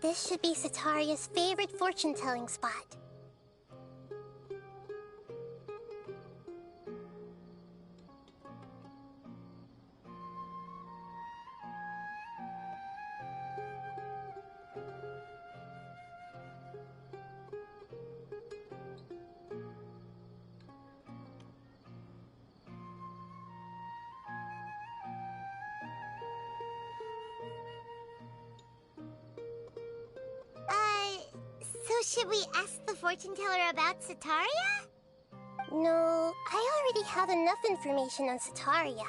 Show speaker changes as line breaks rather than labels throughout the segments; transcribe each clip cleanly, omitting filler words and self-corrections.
This should be Sataria's favorite fortune-telling spot. Should we ask the fortune teller about Sataria? No, I already have enough information on Sataria.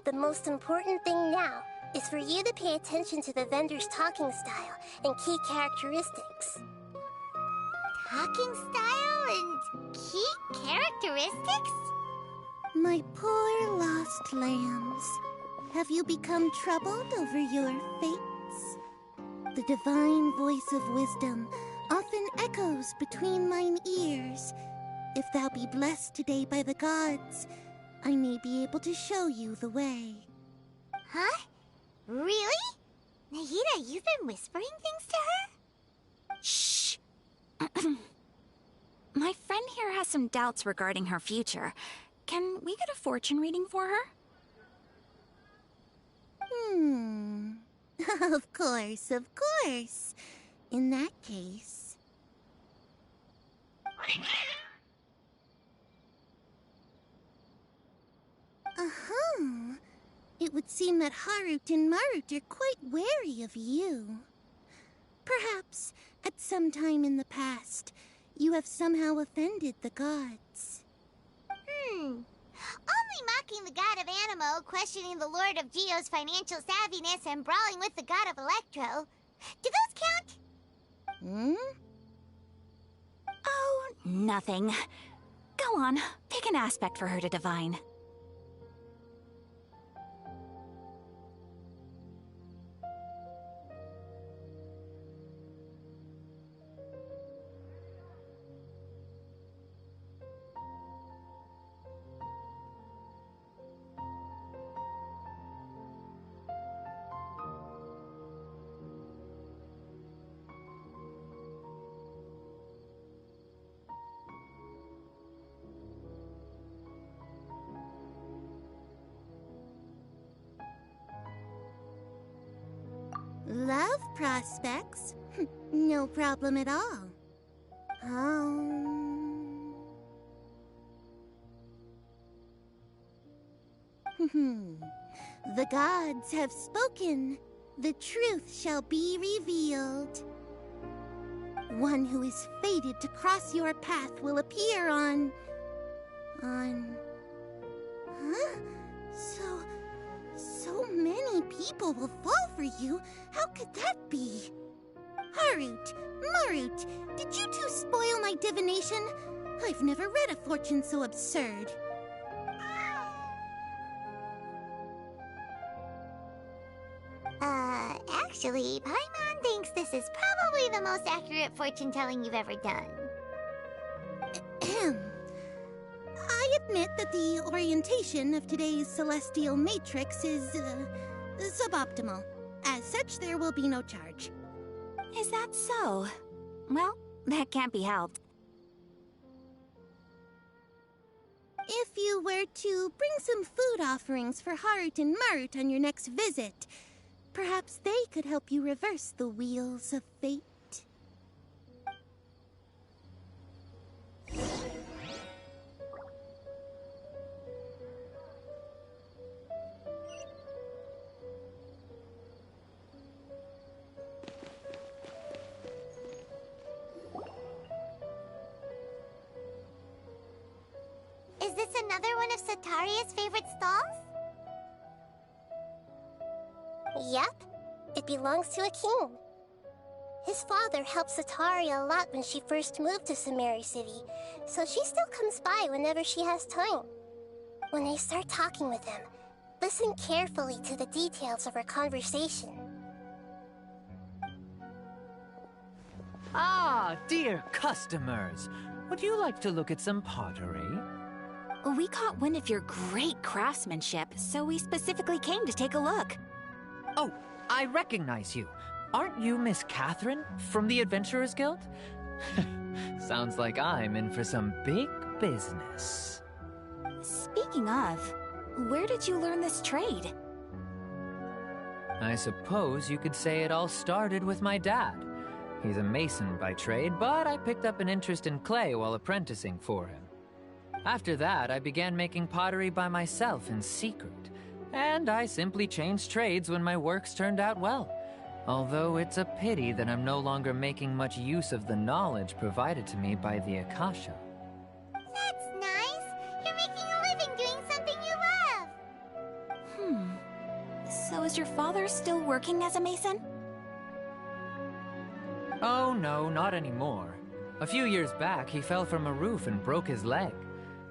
The most important thing now is for you to pay attention to the vendor's talking style and key characteristics. Talking style and key characteristics?
My poor lost lambs. Have you become troubled over your fates? The divine voice of wisdom often echoes between mine ears. If thou be blessed today by the gods, I may be able to show you the way.
Huh? Really? Nahida, you've been whispering things to her?
Shh! My friend here has some doubts regarding her future. Can we get a fortune reading for her?
Of course, of course. In that case... It would seem that Harut and Marut are quite wary of you. Perhaps, at some time in the past, you have somehow offended the gods.
Only mocking the god of Animo, questioning the Lord of Geo's financial savviness, and brawling with the god of Electro. Do those count?
Oh, nothing. Go on, pick an aspect for her to divine.
Love prospects? No problem at all. The gods have spoken. The truth shall be revealed. One who is fated to cross your path will appear on... Huh? So many people will fall for you. How could that be? Harut, Marut, did you two spoil my divination? I've never read a fortune so absurd.
Actually, Paimon thinks this is probably the most accurate fortune-telling you've ever done.
I admit that the orientation of today's celestial matrix is, suboptimal. As such, there will be no charge.
Is that so? Well, that can't be helped.
If you were to bring some food offerings for Harut and Marut on your next visit, perhaps they could help you reverse the wheels of fate.
Is this another one of Sataria's favorite stalls? Yep. It belongs to a king. His father helped Sataria a lot when she first moved to Sumeru City, so she still comes by whenever she has time. When I start talking with him, listen carefully to the details of our conversation.
Ah, dear customers. Would you like to look at some pottery?
We caught wind of your great craftsmanship, so we specifically came to take a look.
Oh, I recognize you. Aren't you Miss Catherine from the Adventurers Guild? Sounds like I'm in for some big business.
Speaking of, where did you learn this trade?
I suppose you could say it all started with my dad. He's a mason by trade, but I picked up an interest in clay while apprenticing for him. After that, I began making pottery by myself in secret, and I simply changed trades when my works turned out well. Although it's a pity that I'm no longer making much use of the knowledge provided to me by the Akasha.
That's nice. You're making a living doing something you love.
So is your father still working as a mason?
Oh no, not anymore. A few years back, he fell from a roof and broke his leg.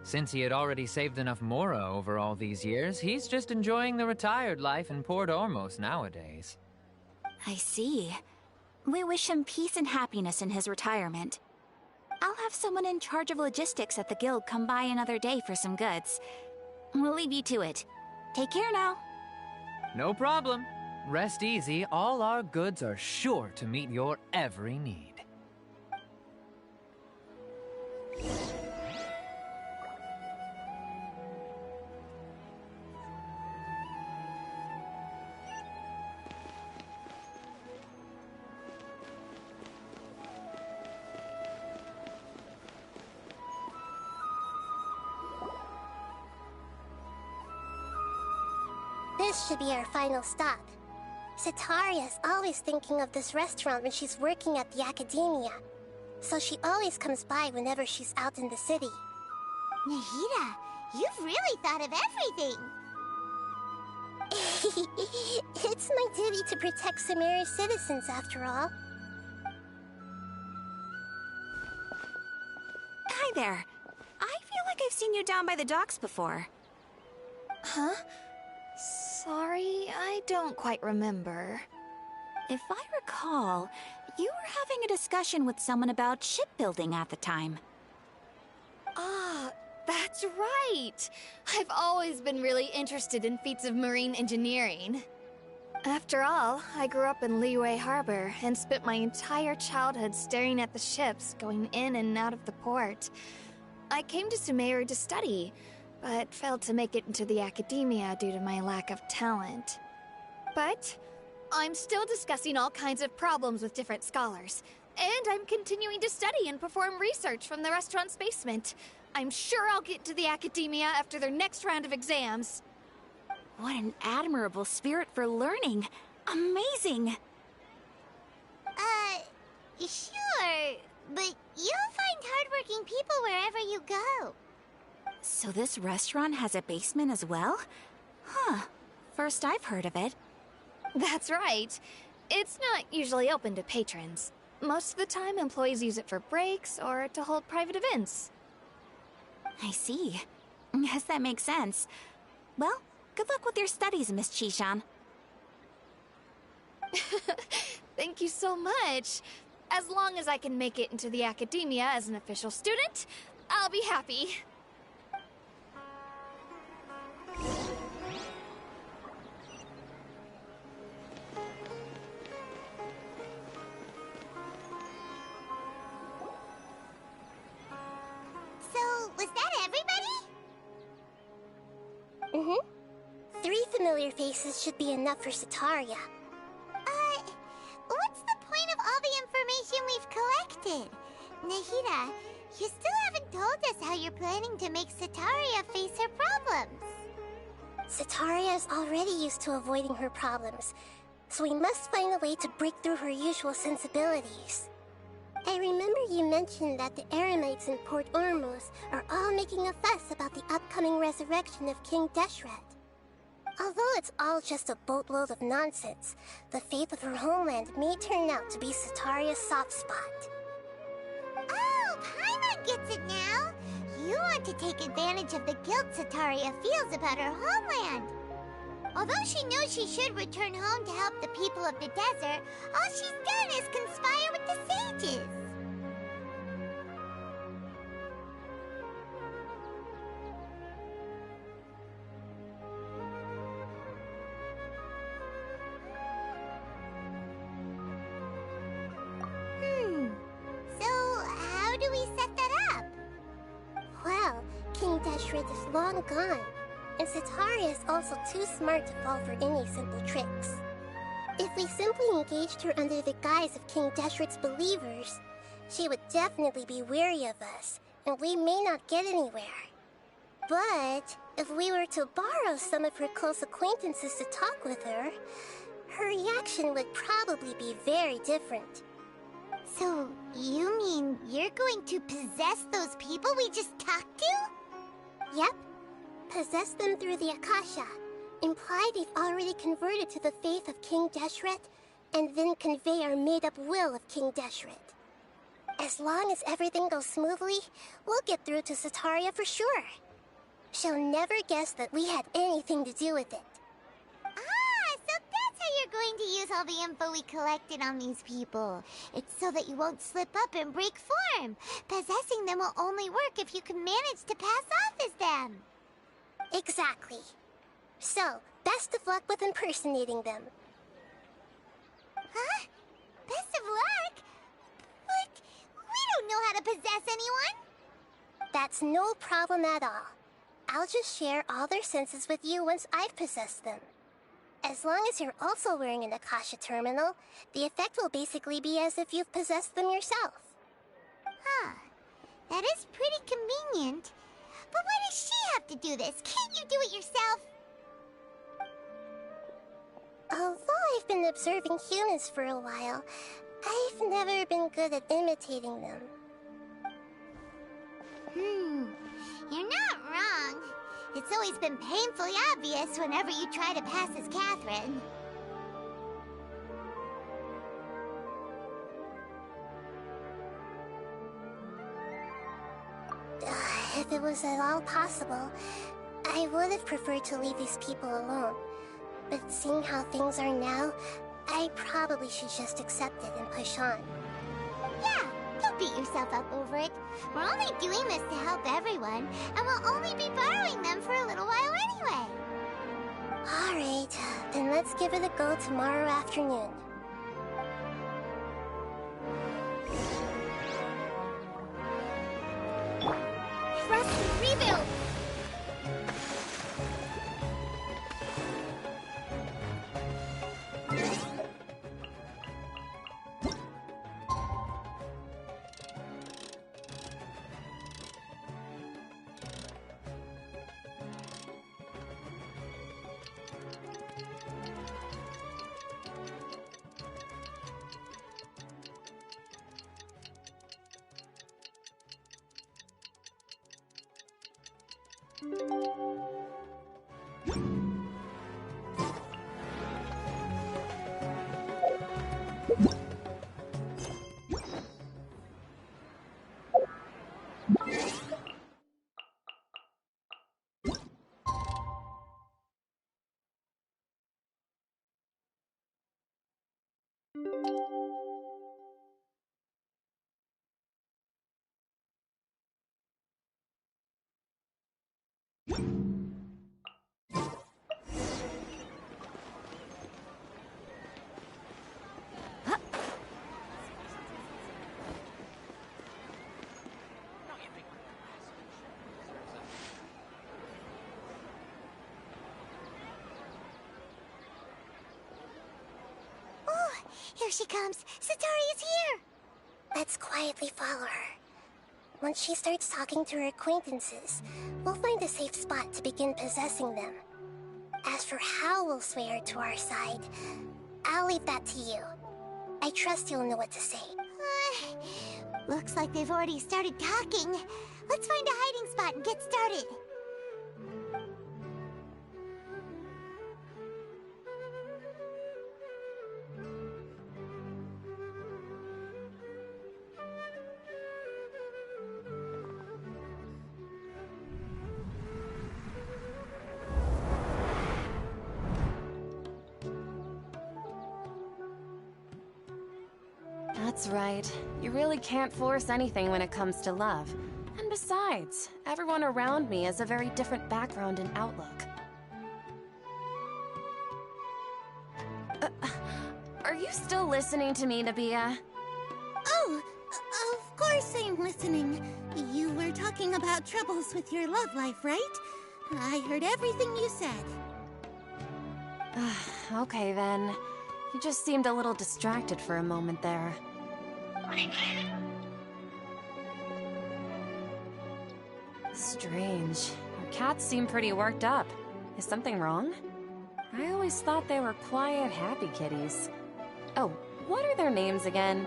Since he had already saved enough mora over all these years, he's just enjoying the retired life in Port Ormos nowadays.
I see. We wish him peace and happiness in his retirement. I'll have someone in charge of logistics at the guild come by another day for some goods. We'll leave you to it. Take care now.
No problem. Rest easy, all our goods are sure to meet your every need.
This should be our final stop. Sitaria's always thinking of this restaurant when she's working at the academia, so she always comes by whenever she's out in the city.
Nahida, you've really thought of everything.
It's my duty to protect Sumeru's citizens, after all.
Hi there. I feel like I've seen you down by the docks before.
Huh? Sorry, I don't quite remember.
If I recall, you were having a discussion with someone about shipbuilding at the time.
Ah, that's right! I've always been really interested in feats of marine engineering. After all, I grew up in Liyue Harbor and spent my entire childhood staring at the ships going in and out of the port. I came to Sumeru to study, but failed to make it into the academia due to my lack of talent. But I'm still discussing all kinds of problems with different scholars, and I'm continuing to study and perform research from the restaurant's basement. I'm sure I'll get to the academia after their next round of exams.
What an admirable spirit for learning. Amazing!
Sure, but you'll find hardworking people wherever you go.
So this restaurant has a basement as well? Huh. First I've heard of it.
That's right. It's not usually open to patrons. Most of the time, employees use it for breaks or to hold private events.
I see. Guess that makes sense. Well, good luck with your studies, Miss Chishan.
Thank you so much. As long as I can make it into the academia as an official student, I'll be happy.
So, was that everybody? Mm-hmm. 3 familiar faces should be enough for Sitaria. What's the point of all the information we've collected? Nahida, you still haven't told us how you're planning to make Sitaria face her problems. Sitaria is already used to avoiding her problems, so we must find a way to break through her usual sensibilities. I remember you mentioned that the Eremites in Port Ormos are all making a fuss about the upcoming resurrection of King Deshret. Although it's all just a boatload of nonsense, the fate of her homeland may turn out to be Sitaria's soft spot. Oh, Paimon gets it now! You want to take advantage of the guilt Sitaria feels about her homeland. Although she knows she should return home to help the people of the desert, all she's done is conspire with the sages. King Deshret is long gone, and Setaria is also too smart to fall for any simple tricks. If we simply engaged her under the guise of King Deshret's believers, she would definitely be wary of us, and we may not get anywhere. But if we were to borrow some of her close acquaintances to talk with her, her reaction would probably be very different.
So, you mean you're going to possess those people we just talked to?
Yep. Possess them through the Akasha. Imply they've already converted to the faith of King Deshret, and then convey our made-up will of King Deshret. As long as everything goes smoothly, we'll get through to Setaria for sure. She'll never guess that we had anything to do with it.
Ah, so that's how you're going to use all the info we collected on these people. It's so that you won't slip up and break form. Possessing them will only work if you can manage to pass off as them.
Exactly. So, best of luck with impersonating them.
Huh? Best of luck? But we don't know how to possess anyone.
That's no problem at all. I'll just share all their senses with you once I've possessed them. As long as you're also wearing an Akasha terminal, the effect will basically be as if you've possessed them yourself.
Huh. That is pretty convenient. But why does she have to do this? Can't you do it yourself?
Although I've been observing humans for a while, I've never been good at imitating them.
You're not wrong. It's always been painfully obvious whenever you try to pass as Catherine.
If it was at all possible, I would have preferred to leave these people alone. But seeing how things are now, I probably should just accept it and push on.
Yeah, don't beat yourself up over it. We're only doing this to help everyone, and we'll only be borrowing them for a little while anyway.
Alright, then let's give it a go tomorrow afternoon.
Trust and rebuild! Here she comes! Sataria's here!
Let's quietly follow her. Once she starts talking to her acquaintances, we'll find a safe spot to begin possessing them. As for how we'll sway her to our side, I'll leave that to you. I trust you'll know what to say.
Looks like they've already started talking. Let's find a hiding spot and get started.
That's right. You really can't force anything when it comes to love. And besides, everyone around me has a very different background and outlook. Are you still listening to me, Nabia?
Oh, of course I'm listening. You were talking about troubles with your love life, right? I heard everything you said.
Okay then. You just seemed a little distracted for a moment there. Strange. Your cats seem pretty worked up. Is something wrong? I always thought they were quiet, happy kitties. Oh, what are their names again?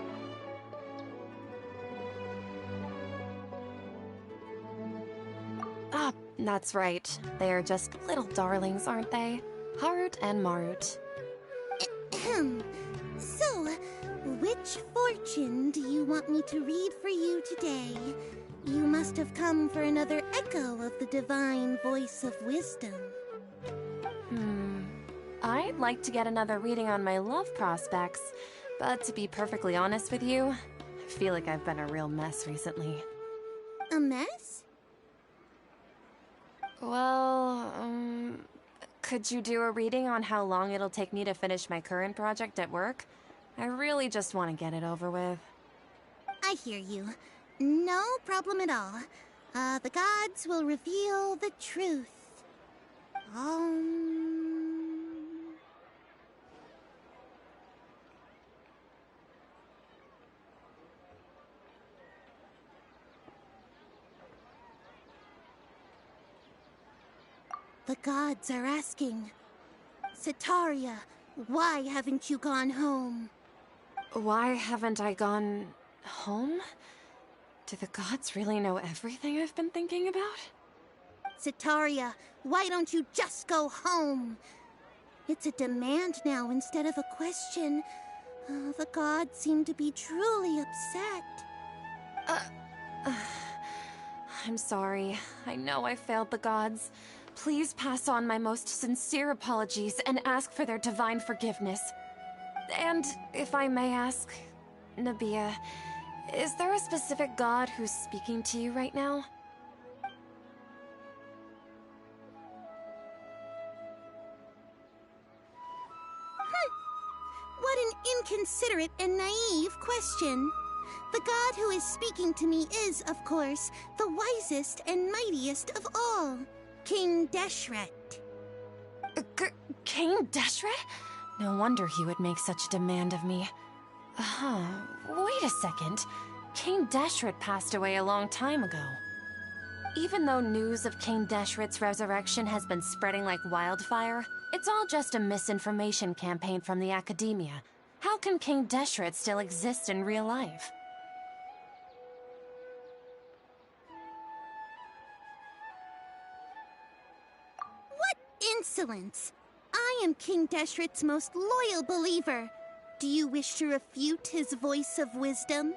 Ah, that's right. They are just little darlings, aren't they? Harut and Marut.
So, which fortune do you want me to read for you today? You must have come for another echo of the divine voice of wisdom.
I'd like to get another reading on my love prospects, but to be perfectly honest with you, I feel like I've been a real mess recently.
A mess?
Well, could you do a reading on how long it'll take me to finish my current project at work? I really just want to get it over with.
I hear you. No problem at all. The gods will reveal the truth. The gods are asking, Setaria, why haven't you gone home?
Why haven't I gone home? Do the gods really know everything I've been thinking about?
Setaria, why don't you just go home? It's a demand now instead of a question. The gods seem to be truly upset.
I'm sorry. I know I failed the gods. Please pass on my most sincere apologies and ask for their divine forgiveness. And if I may ask, Nabia, is there a specific god who's speaking to you right now?
What an inconsiderate and naive question. The god who is speaking to me is, of course, the wisest and mightiest of all, King Deshret.
King Deshret? No wonder he would make such a demand of me. Wait a second. King Deshret passed away a long time ago. Even though news of King Deshret's resurrection has been spreading like wildfire, it's all just a misinformation campaign from the academia. How can King Deshret still exist in real life?
What insolence! I am King Deshret's most loyal believer. Do you wish to refute his voice of wisdom?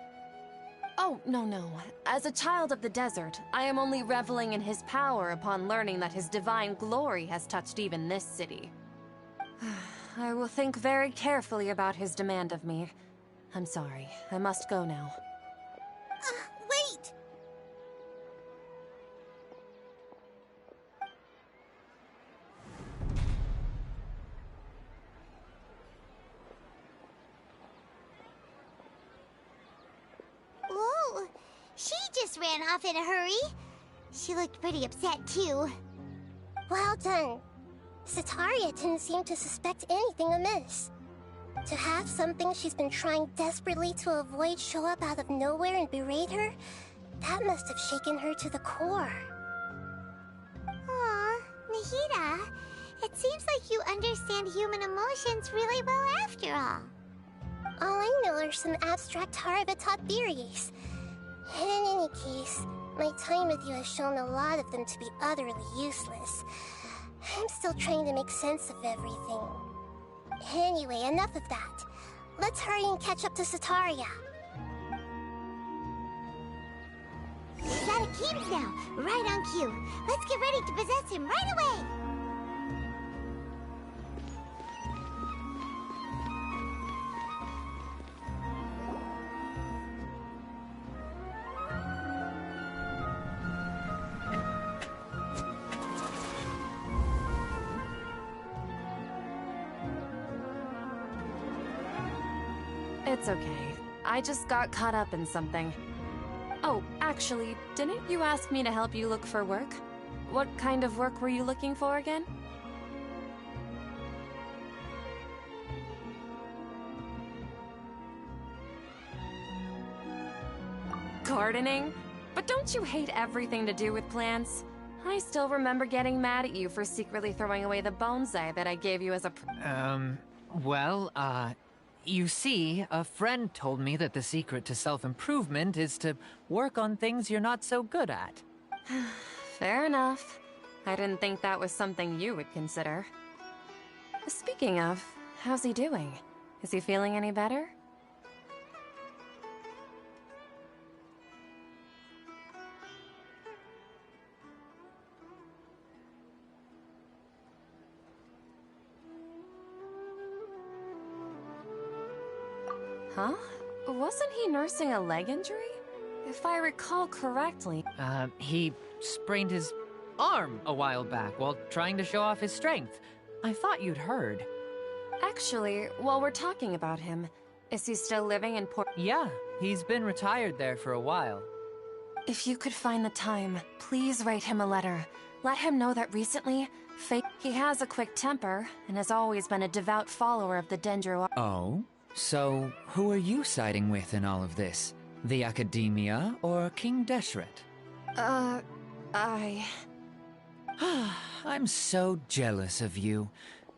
Oh, no. As a child of the desert, I am only reveling in his power upon learning that his divine glory has touched even this city. I will think very carefully about his demand of me. I'm sorry. I must go now.
Wait!
Whoa! She just ran off in a hurry. She looked pretty upset, too. Well done. Setaria didn't seem to suspect anything amiss. To have something she's been trying desperately to avoid show up out of nowhere and berate her, that must have shaken her to the core. Aw, Nahida, it seems like you understand human emotions really well after all. All I know are some abstract Harava-taught theories. And in any case, my time with you has shown a lot of them to be utterly useless. I'm still trying to make sense of everything. Anyway, enough of that. Let's hurry and catch up to Setaria. He's out of Keeps now, right on cue. Let's get ready to possess him right away!
It's okay. I just got caught up in something. Oh, actually, didn't you ask me to help you look for work? What kind of work were you looking for again? Gardening? But don't you hate everything to do with plants? I still remember getting mad at you for secretly throwing away the bonsai that I gave you as a
you see, a friend told me that the secret to self-improvement is to work on things you're not so good at.
Fair enough. I didn't think that was something you would consider. Speaking of, how's he doing? Is he feeling any better? Huh? Wasn't he nursing a leg injury? If I recall correctly...
He sprained his arm a while back while trying to show off his strength. I thought you'd heard.
Actually, while we're talking about him, is he still living in Port...
Yeah, he's been retired there for a while.
If you could find the time, please write him a letter. Let him know that recently, he has a quick temper and has always been a devout follower of the Dendro...
Oh? So, who are you siding with in all of this? The Academia or King Deshret? I'm so jealous of you.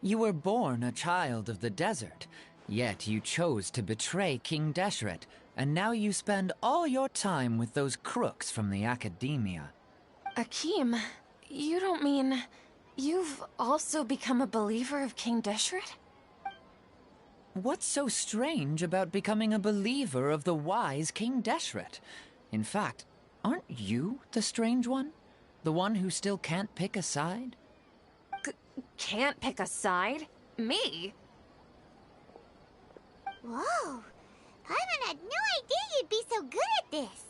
You were born a child of the desert, yet you chose to betray King Deshret, and now you spend all your time with those crooks from the Academia.
Akeem, you don't mean... you've also become a believer of King Deshret?
What's so strange about becoming a believer of the wise King Deshret? In fact, aren't you the strange one? The one who still can't pick a side?
Can't pick a side? Me?
Whoa! Paimon had no idea you'd be so good at this!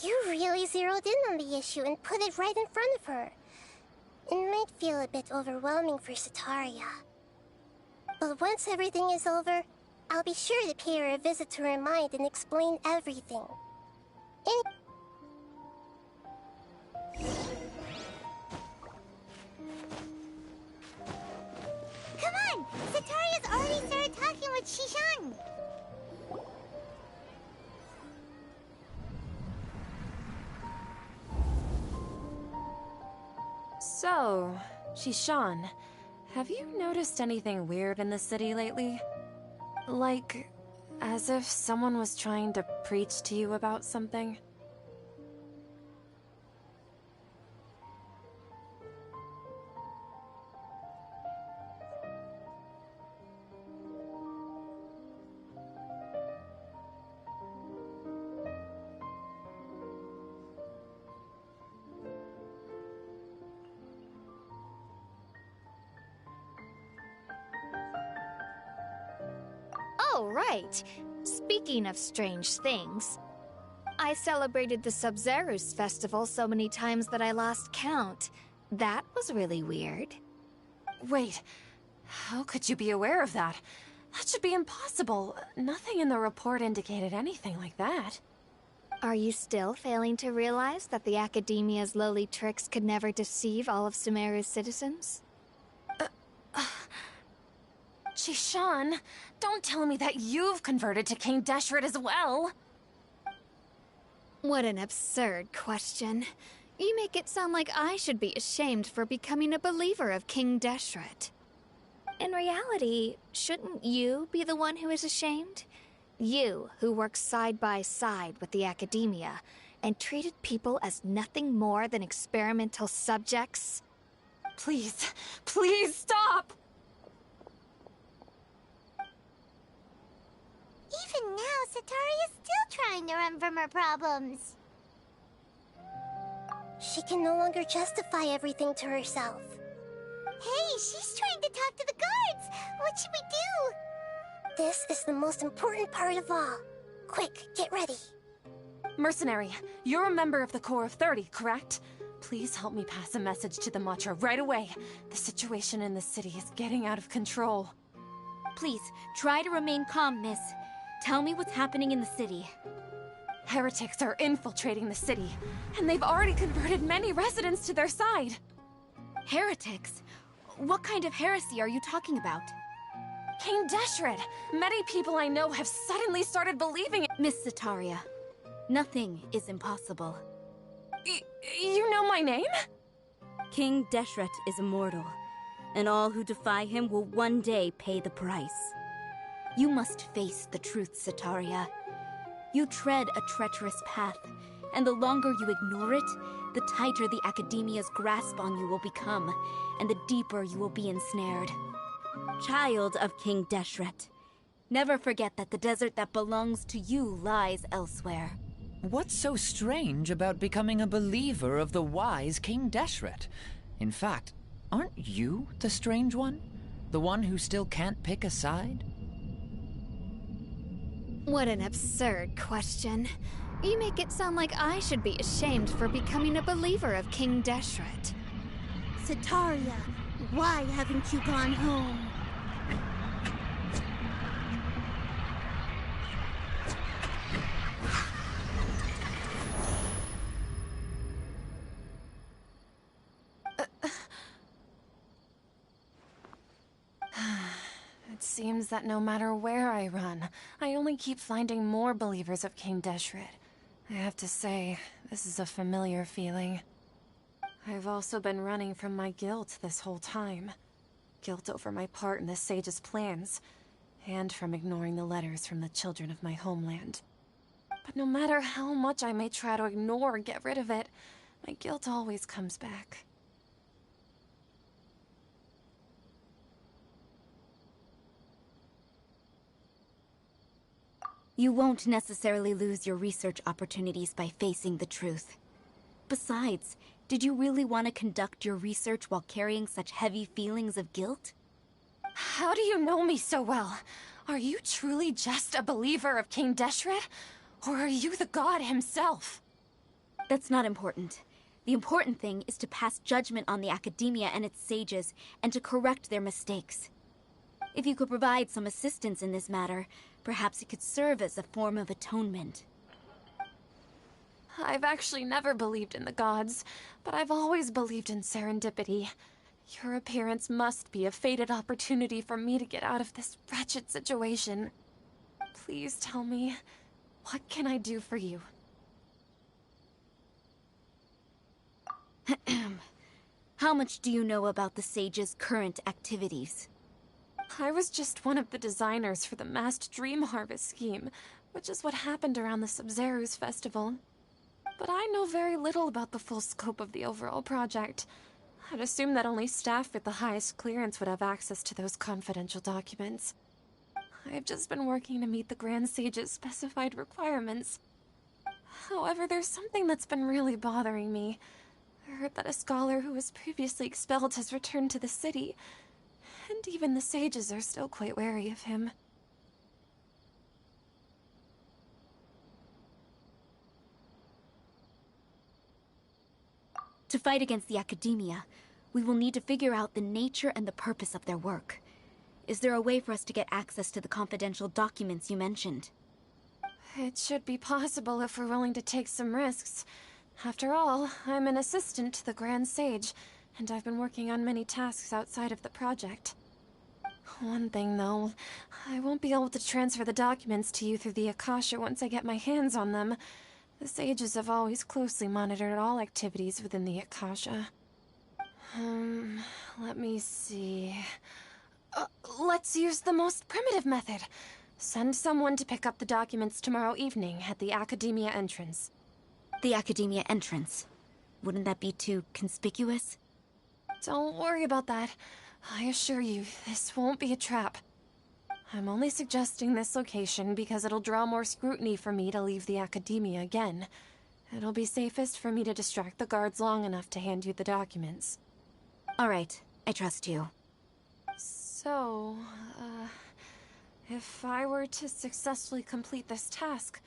You really zeroed in on the issue and put it right in front of her. It might feel a bit overwhelming for Setaria. But once everything is over, I'll be sure to pay her a visit to her mind and explain everything. Come on! Setaria's already started talking with Shishan!
So, Shishan, have you noticed anything weird in the city lately? Like, as if someone was trying to preach to you about something?
Oh, right. Speaking of strange things, I celebrated the Sub-Zerus festival so many times that I lost count. That was really weird.
Wait, how could you be aware of that? That should be impossible. Nothing in the report indicated anything like that.
Are you still failing to realize that the Academia's lowly tricks could never deceive all of Sumeru's citizens?
Shishan, don't tell me that you've converted to King Deshret as well!
What an absurd question. You make it sound like I should be ashamed for becoming a believer of King Deshret. In reality, shouldn't you be the one who is ashamed? You, who works side by side with the Academia, and treated people as nothing more than experimental subjects?
Please, please stop!
Even now, Setaria's still trying to run from her problems. She can no longer justify everything to herself. Hey, she's trying to talk to the guards! What should we do? This is the most important part of all. Quick, get ready.
Mercenary, you're a member of the Corps of 30, correct? Please help me pass a message to the Matra right away. The situation in the city is getting out of control.
Please, try to remain calm, miss. Tell me what's happening in the city.
Heretics are infiltrating the city, and they've already converted many residents to their side.
Heretics? What kind of heresy are you talking about?
King Deshret! Many people I know have suddenly started believing it.
Miss Sataria, nothing is impossible.
You know my name?
King Deshret is immortal, and all who defy him will one day pay the price.
You must face the truth, Sataria. You tread a treacherous path, and the longer you ignore it, the tighter the Academia's grasp on you will become, and the deeper you will be ensnared.
Child of King Deshret,
Never forget that the desert that belongs to you lies elsewhere.
What's so strange about becoming a believer of the wise King Deshret? In fact, aren't you the strange one? The one who still can't pick a side?
What an absurd question. You make it sound like I should be ashamed for becoming a believer of King Deshret.
Sataria, why haven't you gone home?
It seems that no matter where I run, I only keep finding more believers of King Deshret. I have to say, this is a familiar feeling. I've also been running from my guilt this whole time. Guilt over my part in the Sage's plans, and from ignoring the letters from the children of my homeland. But no matter how much I may try to ignore or get rid of it, my guilt always comes back.
You won't necessarily lose your research opportunities by facing the truth. Besides, did you really want to conduct your research while carrying such heavy feelings of guilt?
How do you know me so well? Are you truly just a believer of King Deshret? Or are you the god himself?
That's not important. The important thing is to pass judgment on the Academia and its sages, and to correct their mistakes. If you could provide some assistance in this matter, perhaps it could serve as a form of atonement.
I've actually never believed in the gods, but I've always believed in serendipity. Your appearance must be a fated opportunity for me to get out of this wretched situation. Please tell me, what can I do for you?
How much do you know about the sage's current activities?
I was just one of the designers for the massed dream harvest scheme, which is what happened around the Sumeru's festival. But I know very little about the full scope of the overall project. I'd assume that only staff with the highest clearance would have access to those confidential documents. I've just been working to meet the Grand Sage's specified requirements. However, there's something that's been really bothering me. I heard that a scholar who was previously expelled has returned to the city, and even the sages are still quite wary of him.
To fight against the Academia, we will need to figure out the nature and the purpose of their work. Is there a way for us to get access to the confidential documents you mentioned?
It should be possible if we're willing to take some risks. After all, I'm an assistant to the Grand Sage, and I've been working on many tasks outside of the project. One thing, though, I won't be able to transfer the documents to you through the Akasha once I get my hands on them. The sages have always closely monitored all activities within the Akasha. Let me see... let's use the most primitive method. Send someone to pick up the documents tomorrow evening at the Academia entrance.
The Academia entrance. Wouldn't that be too conspicuous?
Don't worry about that. I assure you, this won't be a trap. I'm only suggesting this location because it'll draw more scrutiny for me to leave the Academia again. It'll be safest for me to distract the guards long enough to hand you the documents.
All right, I trust you.
So, if I were to successfully complete this task,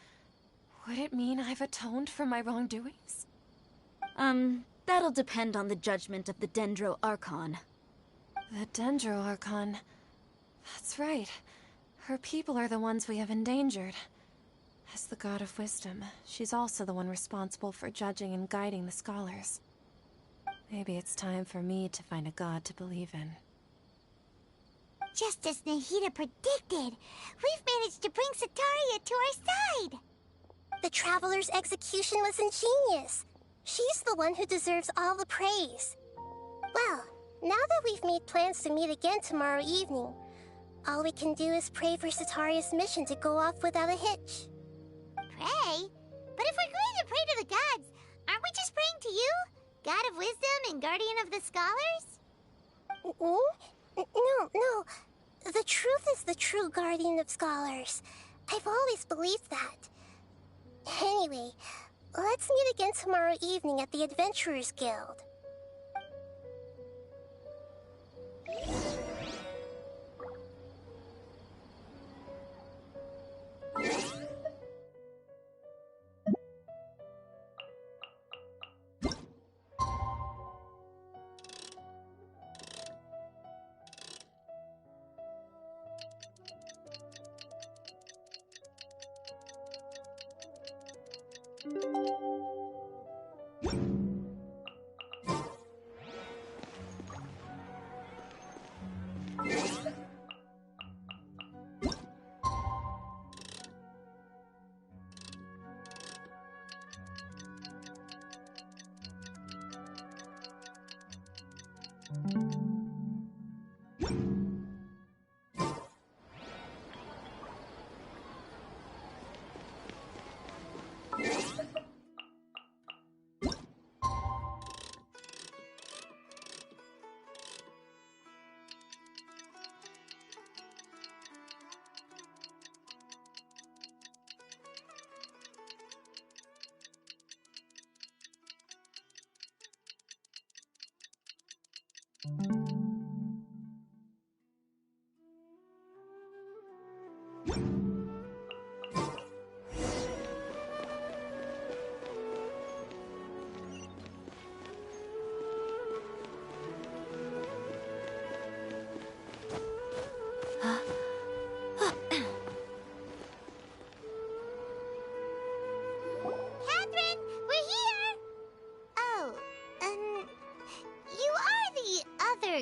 would it mean I've atoned for my wrongdoings?
That'll depend on the judgment of the Dendro Archon.
The Dendro Archon. That's right. Her people are the ones we have endangered. As the God of Wisdom, she's also the one responsible for judging and guiding the scholars. Maybe it's time for me to find a god to believe in.
Just as Nahida predicted, we've managed to bring Setaria to our side! The Traveler's execution was ingenious. She's the one who deserves all the praise. Well, now that we've made plans to meet again tomorrow evening, all we can do is pray for Setaria's mission to go off without a hitch. Pray? But if we're going to pray to the gods, aren't we just praying to you? God of Wisdom and Guardian of the Scholars? No. The truth is the true Guardian of Scholars. I've always believed that. Anyway, let's meet again tomorrow evening at the Adventurers Guild.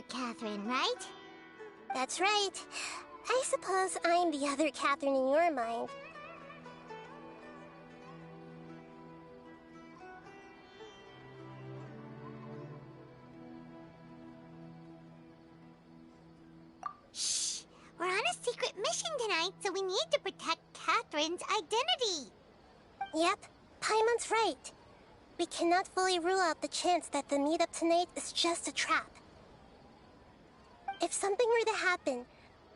Catherine, right? That's right. I suppose I'm the other Catherine in your mind. Shh! We're on a secret mission tonight, so we need to protect Catherine's identity. Yep, Paimon's right. We cannot fully rule out the chance that the meetup tonight is just a trap. If something were to happen,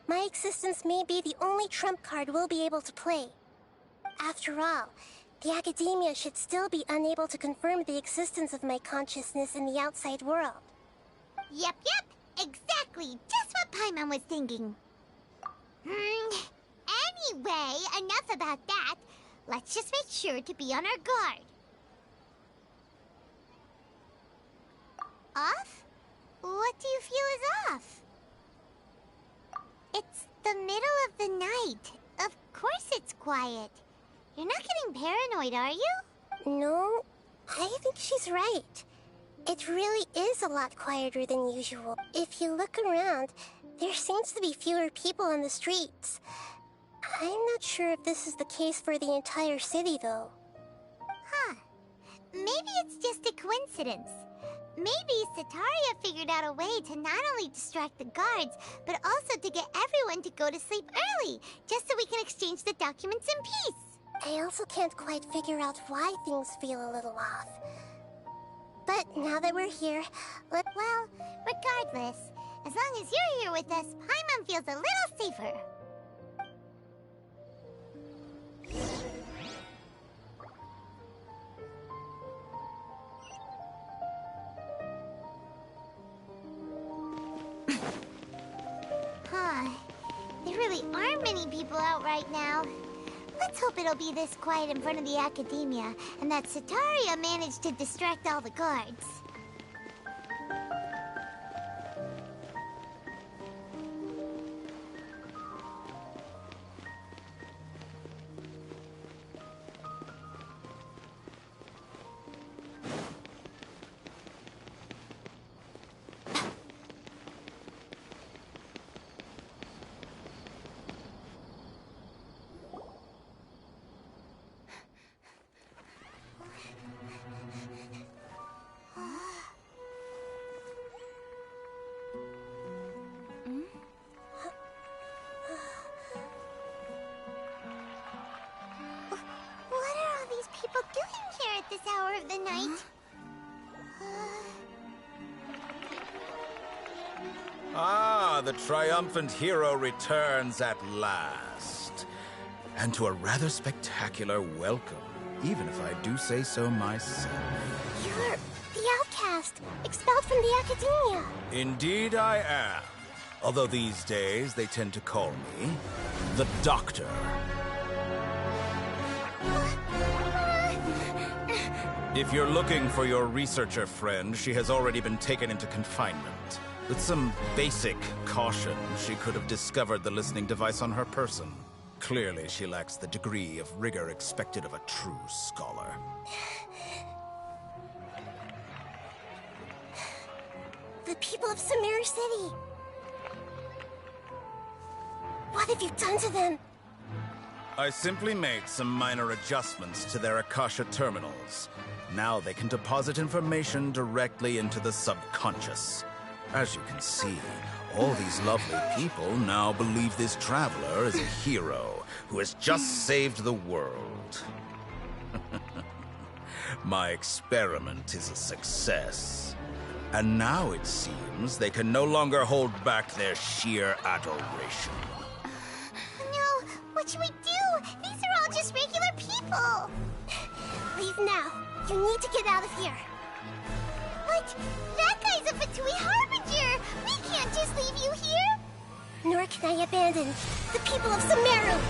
my existence may be the only trump card we'll be able to play. After all, the Academia should still be unable to confirm the existence of my consciousness in the outside world. Yep, exactly, just what Paimon was thinking. Anyway, enough about that. Let's just make sure to be on our guard. Off? What do you feel is off? It's the middle of the night. Of course it's quiet. You're not getting paranoid, are you? No, I think she's right. It really is a lot quieter than usual. If you look around, there seems to be fewer people on the streets. I'm not sure if this is the case for the entire city, though. Huh. Maybe it's just a coincidence. Maybe Setaria figured out a way to not only distract the guards, but also to get everyone to go to sleep early, just so we can exchange the documents in peace. I also can't quite figure out why things feel a little off. But now that we're here, well, regardless, as long as you're here with us, Paimon feels a little safer. There really aren't many people out right now. Let's hope it'll be this quiet in front of the Academia, and that Setaria managed to distract all the guards. at this hour of the night.
Ah, the triumphant hero returns at last. And to a rather spectacular welcome, even if I do say so myself.
You're the outcast, expelled from the academia.
Indeed I am. Although these days they tend to call me the Doctor. If you're looking for your researcher friend, she has already been taken into confinement. With some basic caution, she could have discovered the listening device on her person. Clearly, she lacks the degree of rigor expected of a true scholar.
The people of Sumeru City. What have you done to them?
I simply made some minor adjustments to their Akasha terminals. Now they can deposit information directly into the subconscious. As you can see, all these lovely people now believe this traveler is a hero who has just saved the world. My experiment is a success. And now it seems they can no longer hold back their sheer adoration.
No, what should we do? These are all just regular people. Leave now. You need to get out of here. But that guy's a Fatui Harbinger. We can't just leave you here. Nor can I abandon the people of Sumeru.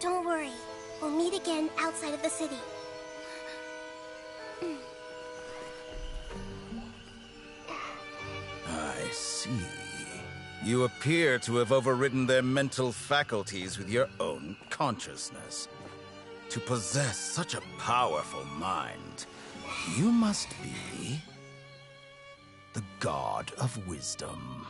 Don't worry. We'll meet again outside of the city.
I see. You appear to have overridden their mental faculties with your own consciousness. To possess such a powerful mind, you must be the god of wisdom.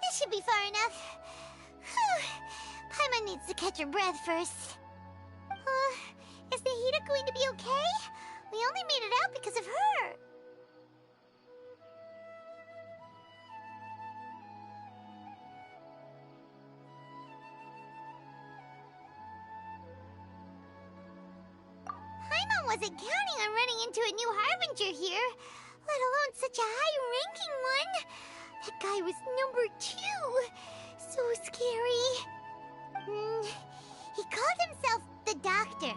This should be far enough. Paimon needs to catch her breath first. Is Nahida going to be okay? We only made it out because of her. Paimon wasn't counting on running into a new Harbinger here, let alone such a high-ranking one. That guy was number 2. So scary. He called himself the Doctor.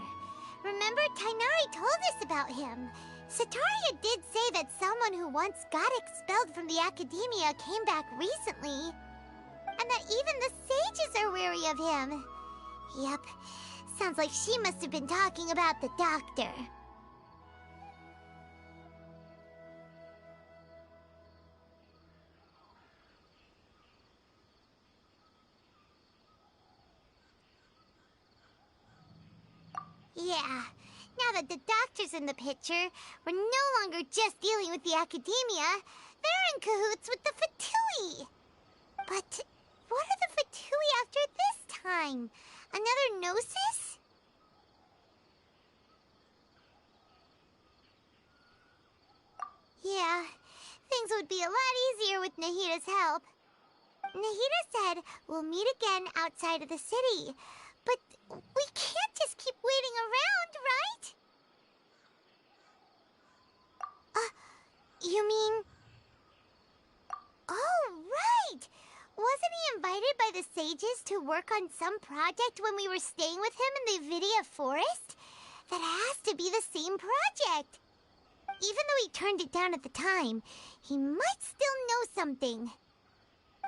Remember, Tainari told us about him. Sataria did say that someone who once got expelled from the academia came back recently. And that even the sages are wary of him. Yep, sounds like she must have been talking about the Doctor. Yeah, now that the Doctor's in the picture, we're no longer just dealing with the academia. They're in cahoots with the Fatui. But what are the Fatui after this time? Another Gnosis? Yeah, things would be a lot easier with Nahida's help. Nahida said we'll meet again outside of the city. But we can't just keep waiting around, right? You mean... Oh, right! Wasn't he invited by the sages to work on some project when we were staying with him in the Vidia Forest? That has to be the same project. Even though he turned it down at the time, he might still know something.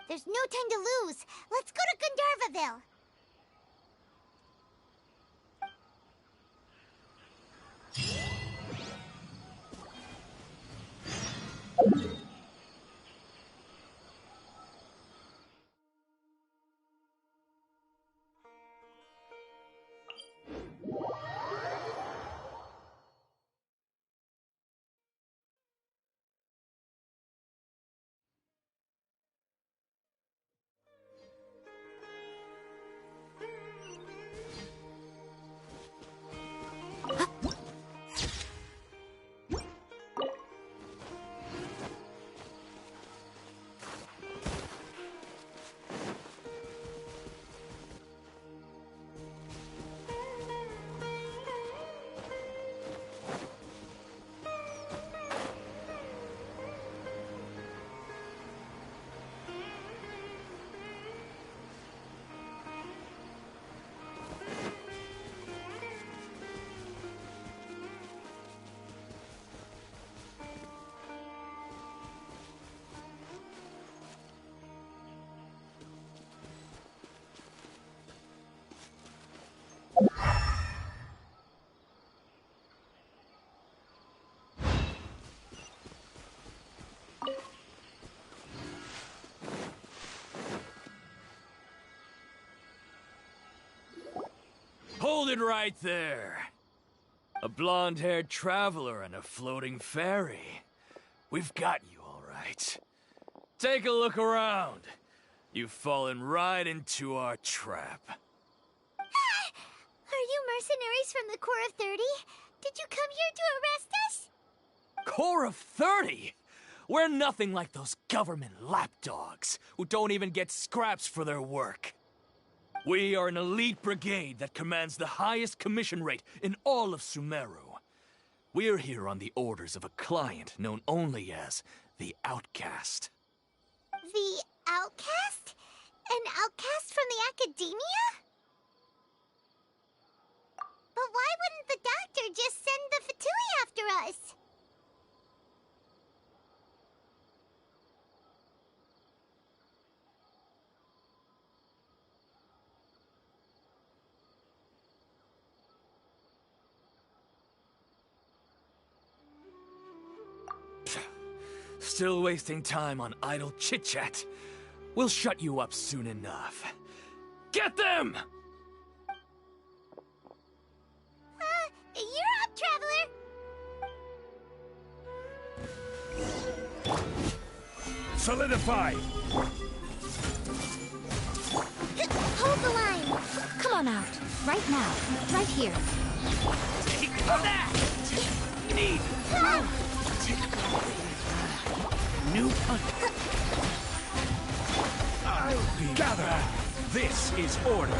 There's no time to lose. Let's go to Gandharvaville.
Hold it right there. A blonde-haired traveler and a floating fairy. We've got you all right. Take a look around. You've fallen right into our trap.
Are you mercenaries from the Corps of 30? Did you come here to arrest us?
Corps of 30? We're nothing like those government lapdogs who don't even get scraps for their work. We are an elite brigade that commands the highest commission rate in all of Sumeru. We're here on the orders of a client known only as the Outcast.
The Outcast? An outcast from the academia? But why wouldn't the doctor just send the Fatui after us?
Still wasting time on idle chit-chat. We'll shut you up soon enough. Get them!
You're up, traveler!
Solidify!
Hold the line! Come on out. Right now. Right here.
Take that! Need! New punch. I'll be gather. This is order.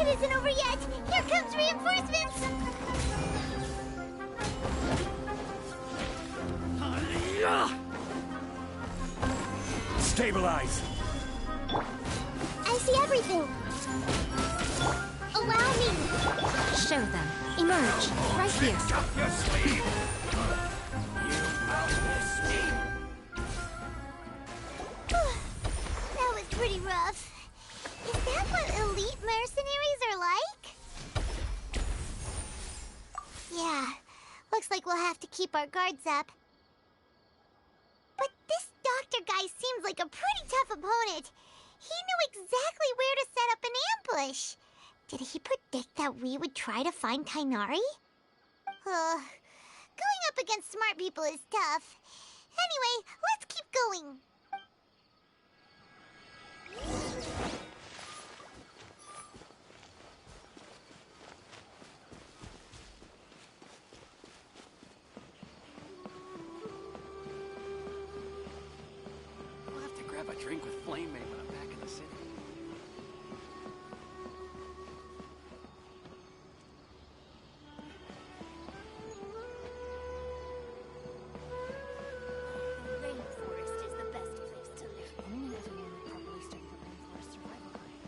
It isn't over yet! Here comes reinforcements!
Stabilize!
I see everything! Allow me!
Show them. Emerge. Right here.
Up your sleeve! You outmiss me!
That was pretty rough. Is that what elite mercenaries are like? Yeah, looks like we'll have to keep our guards up. But this doctor guy seems like a pretty tough opponent. He knew exactly where to set up an ambush. Did he predict that we would try to find Kainari? Going up against smart people is tough. Anyway, let's keep going.
We'll have to grab a drink with Flame Maid when I'm back in the city.
Rainforest is the best place to live.
Only everyone would probably study the rainforest survival guide.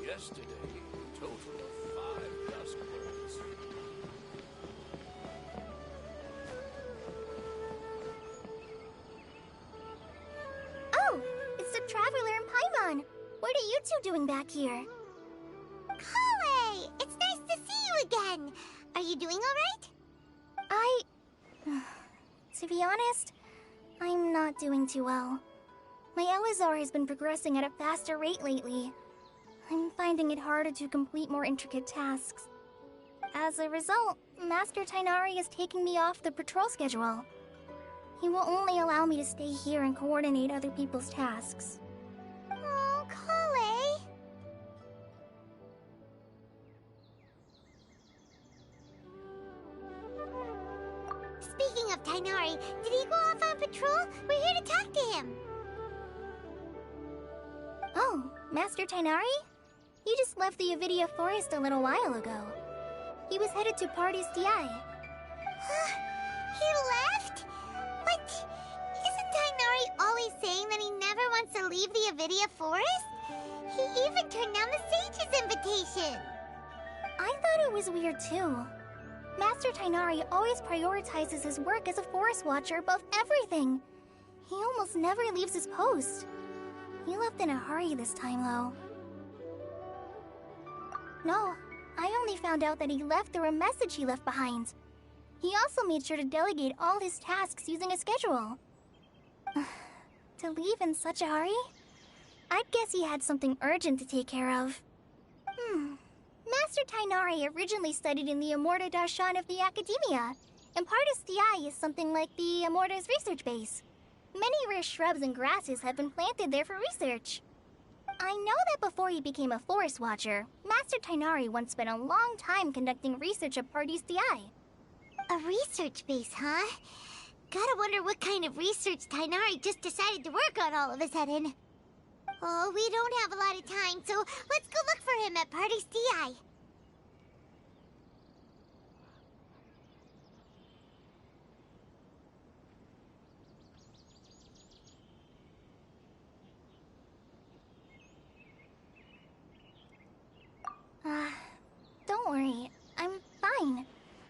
Yesterday, a total of 5 dusk worlds.
Oh, it's the Traveler and Paimon. What are you two doing back here? Kale! you doing alright?
To be honest, I'm not doing too well. My LSR has been progressing at a faster rate lately. I'm finding it harder to complete more intricate tasks. As a result, Master Tighnari is taking me off the patrol schedule. He will only allow me to stay here and coordinate other people's tasks.
Oh, Kale. Speaking of Tighnari, did he go off on patrol? We're here to talk to him.
Oh, Master Tighnari? He just left the Avidia Forest a little while ago. He was headed to Party's DI.
Huh? He left? But isn't Tighnari always saying that he never wants to leave the Avidia Forest? He even turned down the Sage's invitation.
I thought it was weird too. Master Tighnari always prioritizes his work as a forest watcher above everything. He almost never leaves his post. He left in a hurry this time, though. No, I only found out that he left through a message he left behind. He also made sure to delegate all his tasks using a schedule. To leave in such a hurry? I'd guess he had something urgent to take care of. Master Tighnari originally studied in the Amorta Darshan of the Academia, and Partis DI is something like the Amorta's research base. Many rare shrubs and grasses have been planted there for research. I know that before he became a forest watcher, Master Tighnari once spent a long time conducting research at Partis DI.
A research base, huh? Gotta wonder what kind of research Tighnari just decided to work on all of a sudden. Oh, we don't have a lot of time, so let's go look for him at Party's DI.
Don't worry. I'm fine.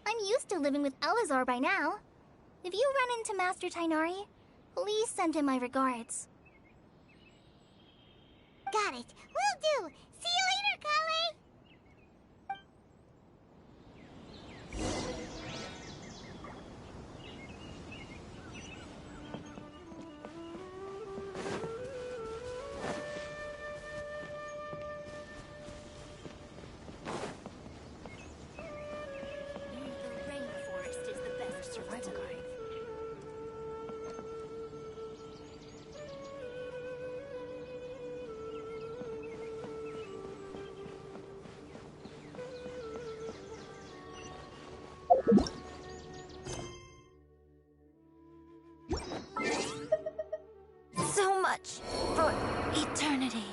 I'm used to living with Elazar by now. If you run into Master Tighnari, please send him my regards.
Got it. Will do. See you later, Kale.
The rainforest is the best survival guide.
So much for eternity.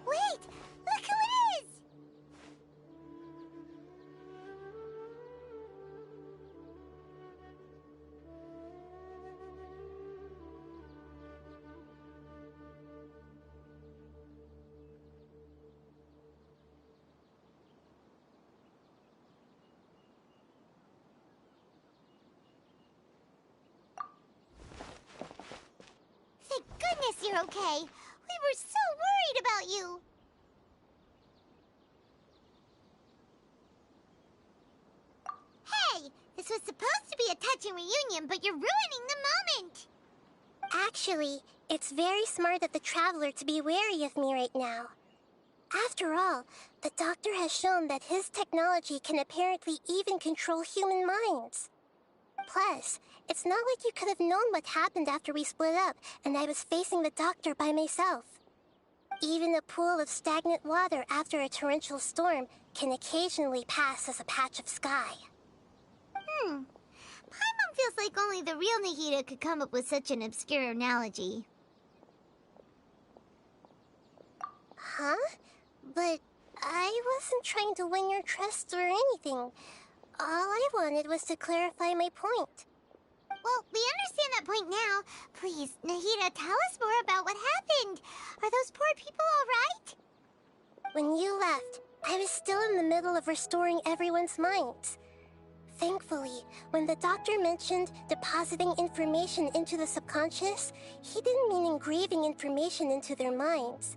Wait! Look who it is! Thank goodness you're okay. We were so worried about you. touching reunion, but you're ruining the moment! Actually, it's very smart of the Traveler to be wary of me right now. After all, the Doctor has shown that his technology can apparently even control human minds. Plus, it's not like you could have known what happened after we split up and I was facing the Doctor by myself. Even a pool of stagnant water after a torrential storm can occasionally pass as a patch of sky. Paimon feels like only the real Nahida could come up with such an obscure analogy. Huh? But I wasn't trying to win your trust or anything. All I wanted was to clarify my point. Well, we understand that point now. Please, Nahida, tell us more about what happened. Are those poor people all right? When you left, I was still in the middle of restoring everyone's minds. Thankfully, when the Doctor mentioned depositing information into the subconscious, he didn't mean engraving information into their minds.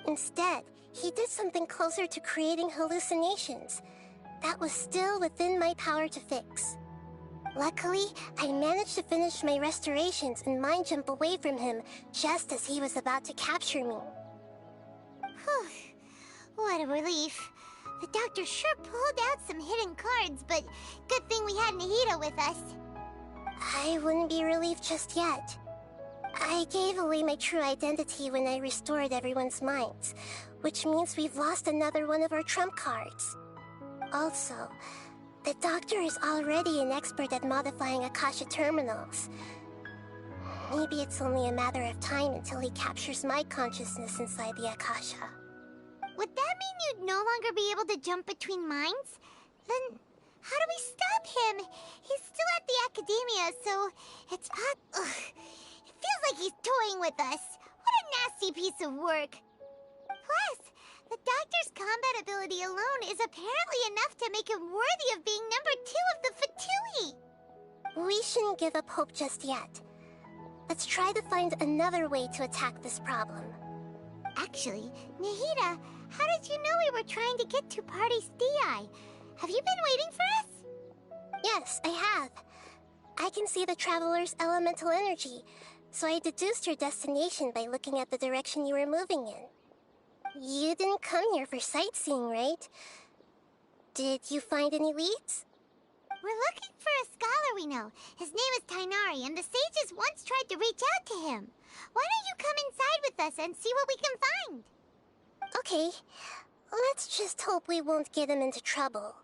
Instead, he did something closer to creating hallucinations. That was still within my power to fix. Luckily, I managed to finish my restorations and mind jump away from him just as he was about to capture me. Whew. What a relief. The Doctor sure pulled out some hidden cards, but good thing we had Nahida with us. I wouldn't be relieved just yet. I gave away my true identity when I restored everyone's minds, which means we've lost another one of our trump cards. Also, the Doctor is already an expert at modifying Akasha terminals. Maybe it's only a matter of time until he captures my consciousness inside the Akasha. Would that mean you'd no longer be able to jump between minds? Then, how do we stop him? He's still at the Academia, so it's Ugh. It feels like he's toying with us. What a nasty piece of work. Plus, the Doctor's combat ability alone is apparently enough to make him worthy of being number 2 of the Fatui. We shouldn't give up hope just yet. Let's try to find another way to attack this problem. Actually, Nahida, how did you know we were trying to get to Party's DI? Have you been waiting for us? Yes, I have. I can see the Traveler's elemental energy, so I deduced your destination by looking at the direction you were moving in. You didn't come here for sightseeing, right? Did you find any leads? We're looking for a scholar we know. His name is Tainari, and the sages once tried to reach out to him. Why don't you come inside with us and see what we can find? Okay. Let's just hope we won't get him into trouble.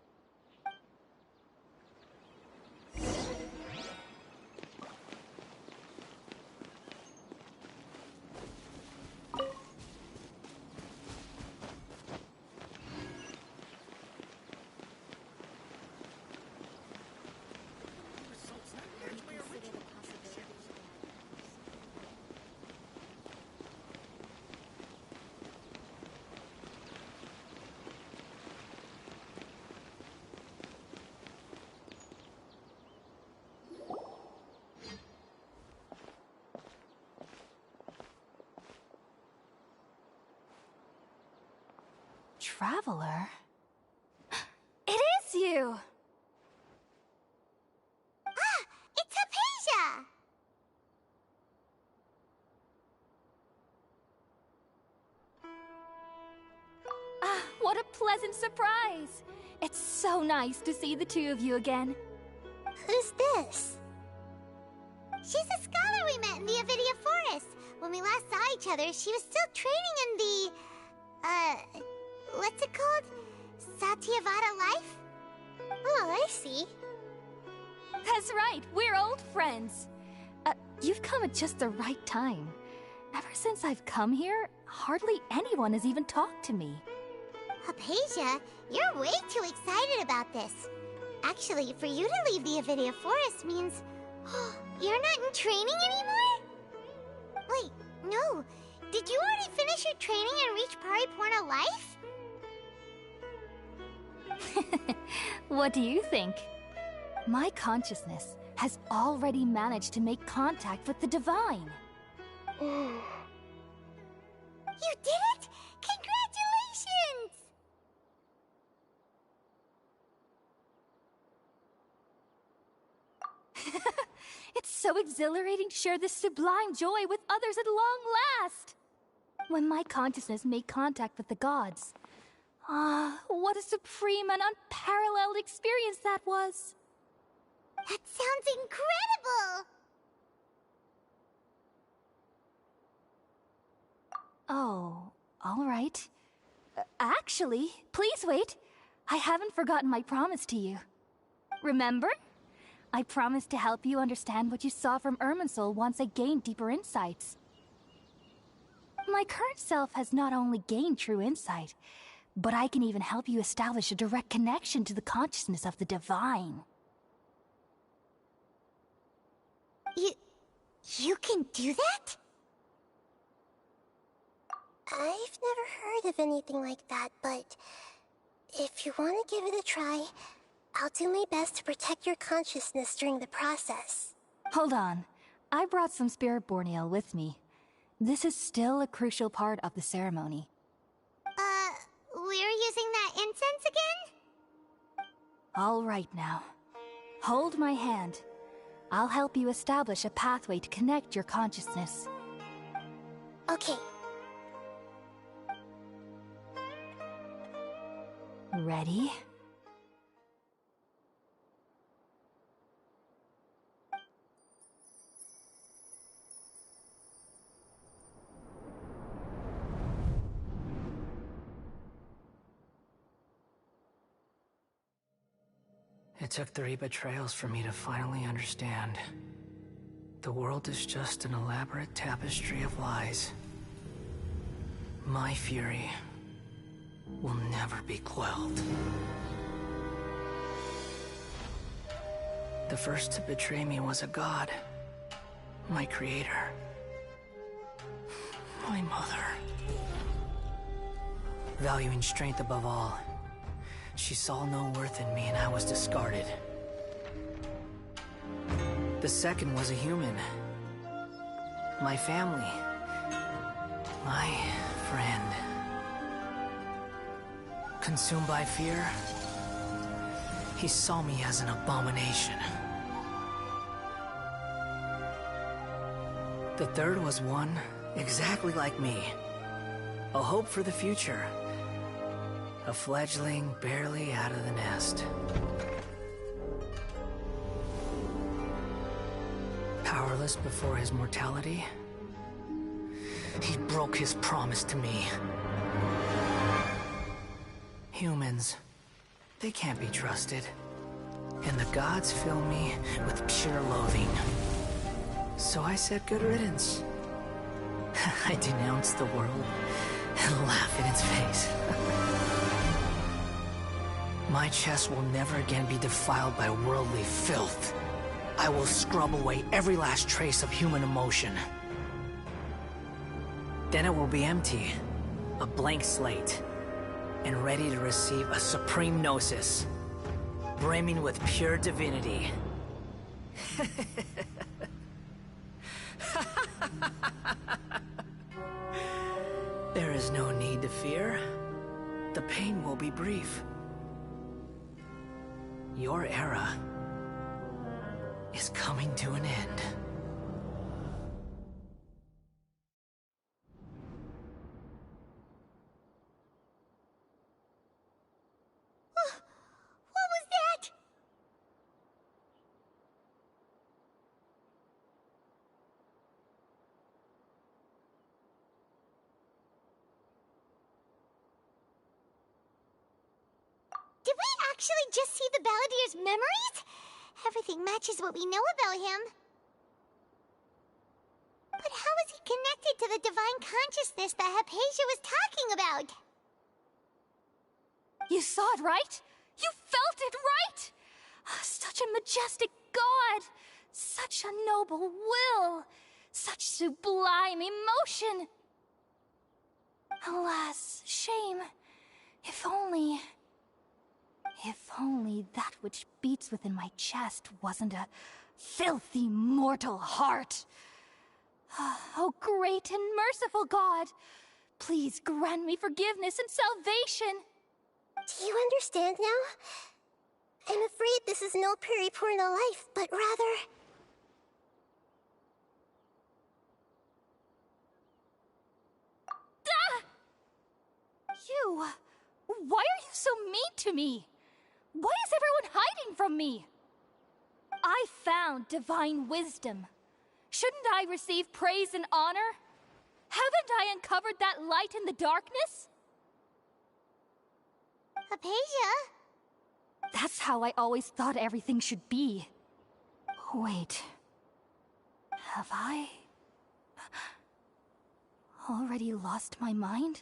Traveler? It is you!
Ah! It's Hypatia!
Ah, what a pleasant surprise! It's so nice to see the two of you again.
Who's this? She's a scholar we met in the Avidia Forest. When we last saw each other, she was still training in the... what's it called? Satyavada life? Oh, I see.
That's right, we're old friends. You've come at just the right time. Ever since I've come here, hardly anyone has even talked to me.
Hypatia, you're way too excited about this. Actually, for you to leave the Avidia Forest means... you're not in training anymore? Wait, no. Did you already finish your training and reach Pariporna life?
What do you think? My consciousness has already managed to make contact with the divine.
You did it! Congratulations!
so exhilarating to share this sublime joy with others at long last! When my consciousness made contact with the gods. Ah, what a supreme and unparalleled experience that was!
That sounds incredible!
Oh, all right. Actually, please wait. I haven't forgotten my promise to you. Remember? I promised to help you understand what you saw from Irminsul once I gained deeper insights. My current self has not only gained true insight, but I can even help you establish a direct connection to the consciousness of the divine.
You can do that? I've never heard of anything like that, but if you want to give it a try, I'll do my best to protect your consciousness during the process.
Hold on. I brought some spirit-born ale with me. This is still a crucial part of the ceremony.
We're using that incense again?
All right now. Hold my hand. I'll help you establish a pathway to connect your consciousness.
Okay.
Ready?
It took 3 betrayals for me to finally understand. The world is just an elaborate tapestry of lies. My fury will never be quelled. The first to betray me was a god. My creator. My mother. Valuing strength above all, she saw no worth in me and I was discarded. The second was a human. My family. My friend. Consumed by fear, he saw me as an abomination. The third was one exactly like me. A hope for the future. A fledgling barely out of the nest. Powerless before his mortality, he broke his promise to me. Humans, they can't be trusted. And the gods fill me with pure loathing. So I said good riddance. I denounced the world and laughed in its face. My chest will never again be defiled by worldly filth. I will scrub away every last trace of human emotion. Then it will be empty, a blank slate, and ready to receive a supreme gnosis, brimming with pure divinity. There is no need to fear. The pain will be brief. Your era is coming to an end.
What was that? Did we actually just see the Balladier's memories? Everything matches what we know about him. But how is he connected to the divine consciousness that Hypatia was talking about?
You saw it, right? You felt it, right? Such a majestic god! Such a noble will! Such sublime emotion! Alas, shame. If only that which beats within my chest wasn't a filthy mortal heart. Oh, great and merciful God, please grant me forgiveness and salvation.
Do you understand now? I'm afraid this is no periporno life, but rather
You... Why are you so mean to me? Why is everyone hiding from me? I found divine wisdom. Shouldn't I receive praise and honor? Haven't I uncovered that light in the darkness?
Hypatia?
That's how I always thought everything should be. Wait. Have I... already lost my mind?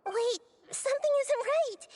Wait, something isn't right.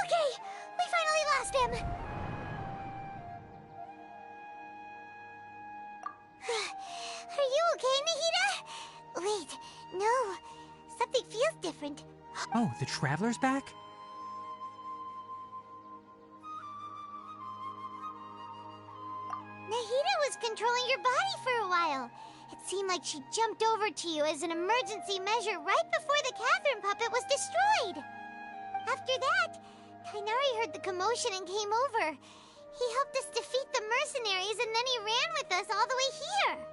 Okay, we finally lost him. Are you okay, Nahida? Wait, no. Something feels different.
Oh, the Traveler's back?
Nahida was controlling your body for a while. It seemed like she jumped over to you as an emergency measure right before the Catherine puppet was destroyed. After that, Tighnari heard the commotion and came over. He helped us defeat the mercenaries and then he ran with us all the way here.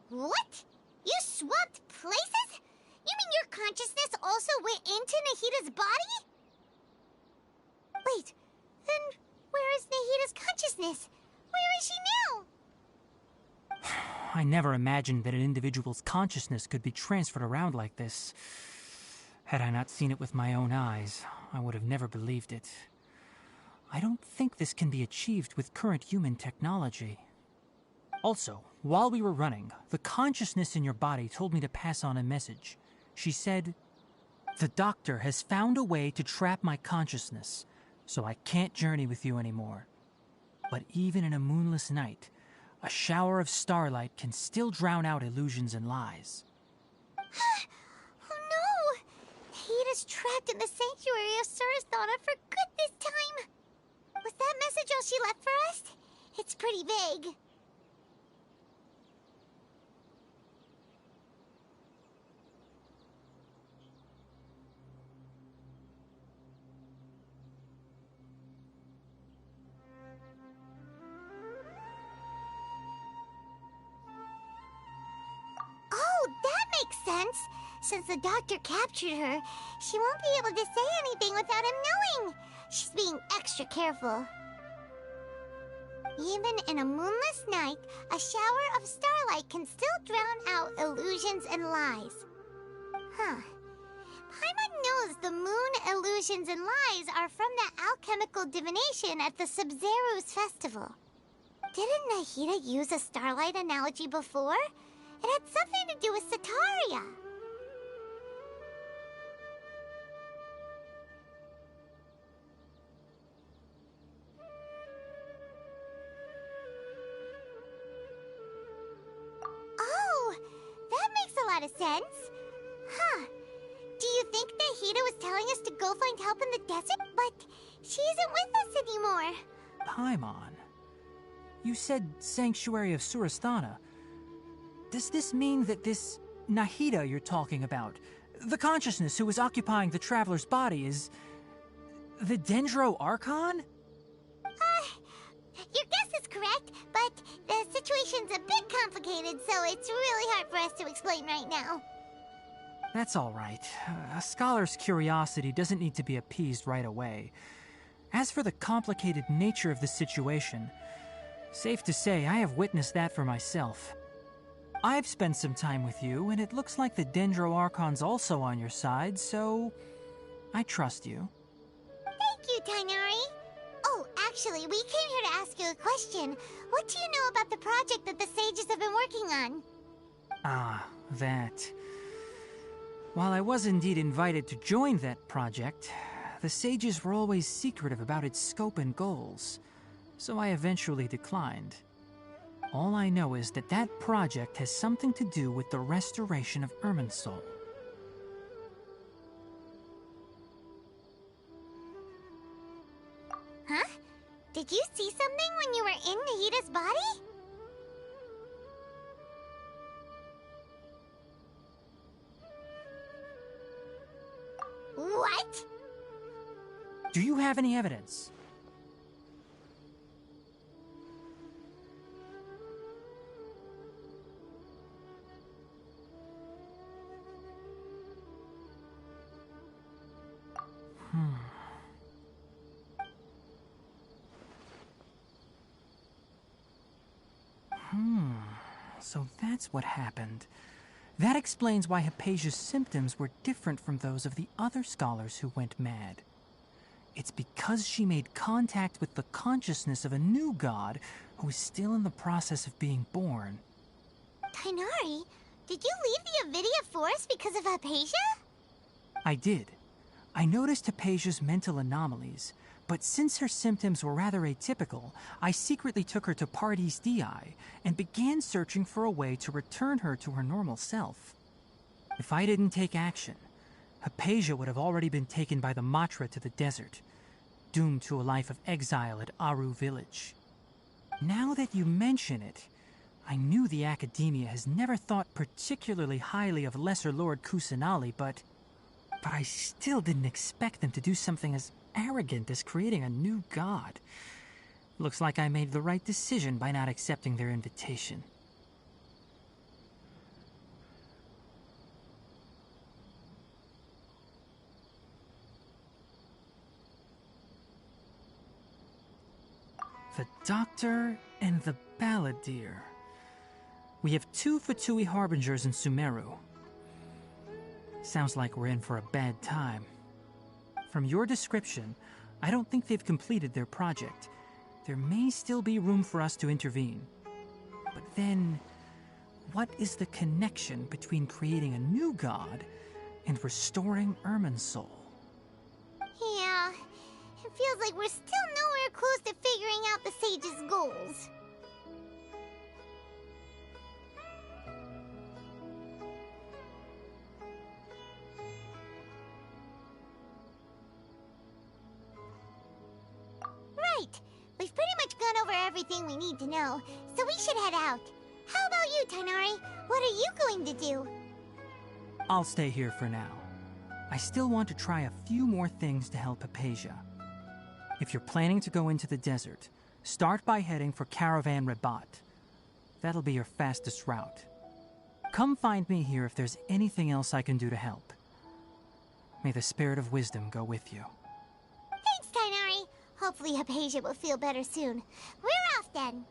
What? You swapped places? You mean your consciousness also went into Nahida's body? Wait, then where is Nahida's consciousness? Where is she now?
I never imagined that an individual's consciousness could be transferred around like this. Had I not seen it with my own eyes, I would have never believed it. I don't think this can be achieved with current human technology. Also, while we were running, the consciousness in your body told me to pass on a message. She said, "The doctor has found a way to trap my consciousness, so I can't journey with you anymore. But even in a moonless night, a shower of starlight can still drown out illusions and lies."
Oh no! Nahida's trapped in the sanctuary of Surathana for good this time. Was that message all she left for us? It's pretty vague. Oh, that makes sense. Since the doctor captured her, she won't be able to say anything without him knowing. She's being extra careful. Even in a moonless night, a shower of starlight can still drown out illusions and lies. Huh. Paimon knows the moon illusions and lies are from the alchemical divination at the Sub-Zeru's festival. Didn't Nahida use a starlight analogy before? It had something to do with Sataria. Oh, that makes a lot of sense. Huh. Do you think Nahida was telling us to go find help in the desert? But she isn't with us anymore.
Paimon, you said Sanctuary of Surasthana. Does this mean that this Nahida you're talking about, the consciousness who is occupying the traveler's body, is the Dendro Archon?
Your guess is correct, but the situation's a bit complicated, so it's really hard for us to explain right now.
That's all right. A scholar's curiosity doesn't need to be appeased right away. As for the complicated nature of the situation, safe to say I have witnessed that for myself. I've spent some time with you, and it looks like the Dendro Archon's also on your side, so I trust you.
Thank you, Tainari. Oh, actually, we came here to ask you a question. What do you know about the project that the sages have been working on?
Ah, that. While I was indeed invited to join that project, the sages were always secretive about its scope and goals, so I eventually declined. All I know is that that project has something to do with the restoration of Irminsul.
Huh? Did you see something when you were in Nahida's body? What?
Do you have any evidence? So that's what happened. That explains why Hypatia's symptoms were different from those of the other scholars who went mad. It's because she made contact with the consciousness of a new god who is still in the process of being born.
Tainari, did you leave the Avidia Forest because of Hypatia?
I did. I noticed Hypatia's mental anomalies, but since her symptoms were rather atypical, I secretly took her to Pardis Dii and began searching for a way to return her to her normal self. If I didn't take action, Hypatia would have already been taken by the Matra to the desert, doomed to a life of exile at Aru village. Now that you mention it, I knew the Academia has never thought particularly highly of Lesser Lord Kusanali, but I still didn't expect them to do something as arrogant as creating a new god. Looks like I made the right decision by not accepting their invitation. The Doctor and the Balladeer. We have 2 Fatui Harbingers in Sumeru. Sounds like we're in for a bad time. From your description, I don't think they've completed their project. There may still be room for us to intervene. But then, what is the connection between creating a new god and restoring Irminsul?
Yeah, it feels like we're still nowhere close to figuring out the sage's goals. Right. We've pretty much gone over everything we need to know, so we should head out. How about you, Tainari? What are you going to do?
I'll stay here for now. I still want to try a few more things to help Hypatia. If you're planning to go into the desert, start by heading for Caravan Rabat. That'll be your fastest route. Come find me here if there's anything else I can do to help. May the spirit of wisdom go with you.
Thanks, Tainari. Hopefully Hypatia will feel better soon. We're off then.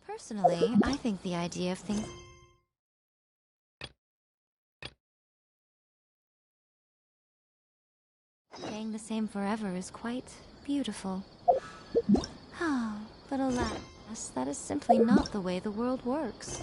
Personally, I think the idea of things staying the same forever is quite beautiful. But alas, that is simply not the way the world works.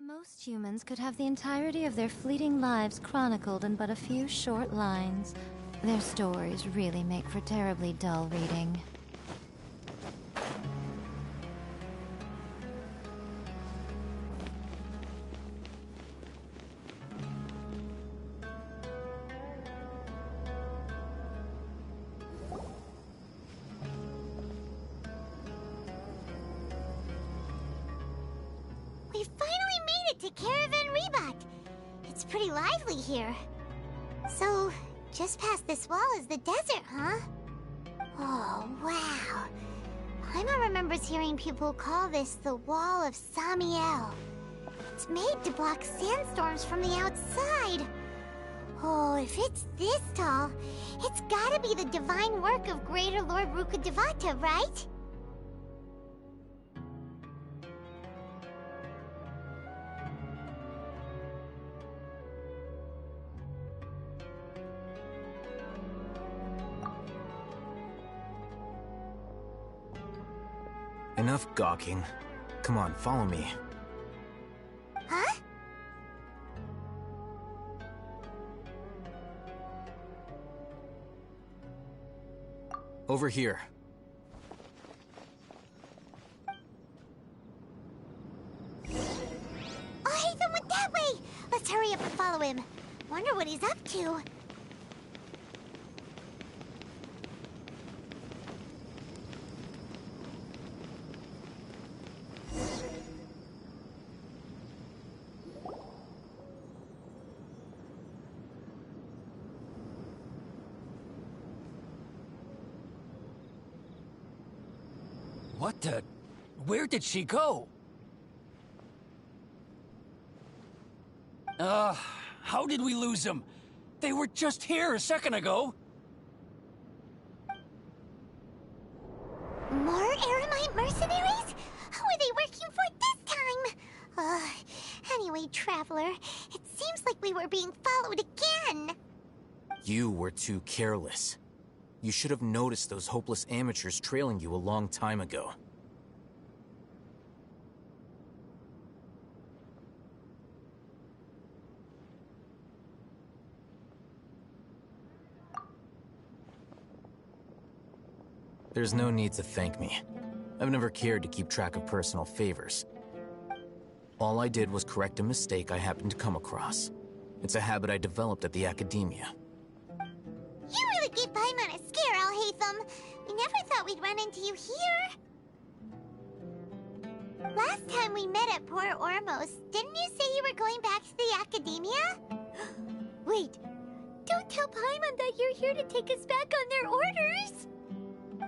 Most humans could have the entirety of their fleeting lives chronicled in but a few short lines. Their stories really make for terribly dull reading.
We finally made it to Caravan Rebot. It's pretty lively here. So, just past this wall is the desert, huh? Oh, wow. Paimon remembers hearing people call this the Wall of Samiel. It's made to block sandstorms from the outside. Oh, if it's this tall, it's gotta be the divine work of Greater Lord Rukkhadevata, right?
Enough gawking. Come on, follow me.
Huh?
Over here.
Oh, Haytham went that way! Let's hurry up and follow him. Wonder what he's up to.
What the... Where did she go? How did we lose them? They were just here a second ago.
More Eremite mercenaries? Who are they working for this time? Anyway, Traveler, it seems like we were being followed again.
You were too careless. You should have noticed those hopeless amateurs trailing you a long time ago. There's no need to thank me. I've never cared to keep track of personal favors. All I did was correct a mistake I happened to come across. It's a habit I developed at the Academia.
You really gave Paimon a scare, Al Haytham. We never thought we'd run into you here. Last time we met at Port Ormos, didn't you say you were going back to the Academia? Wait, don't tell Paimon that you're here to take us back on their orders.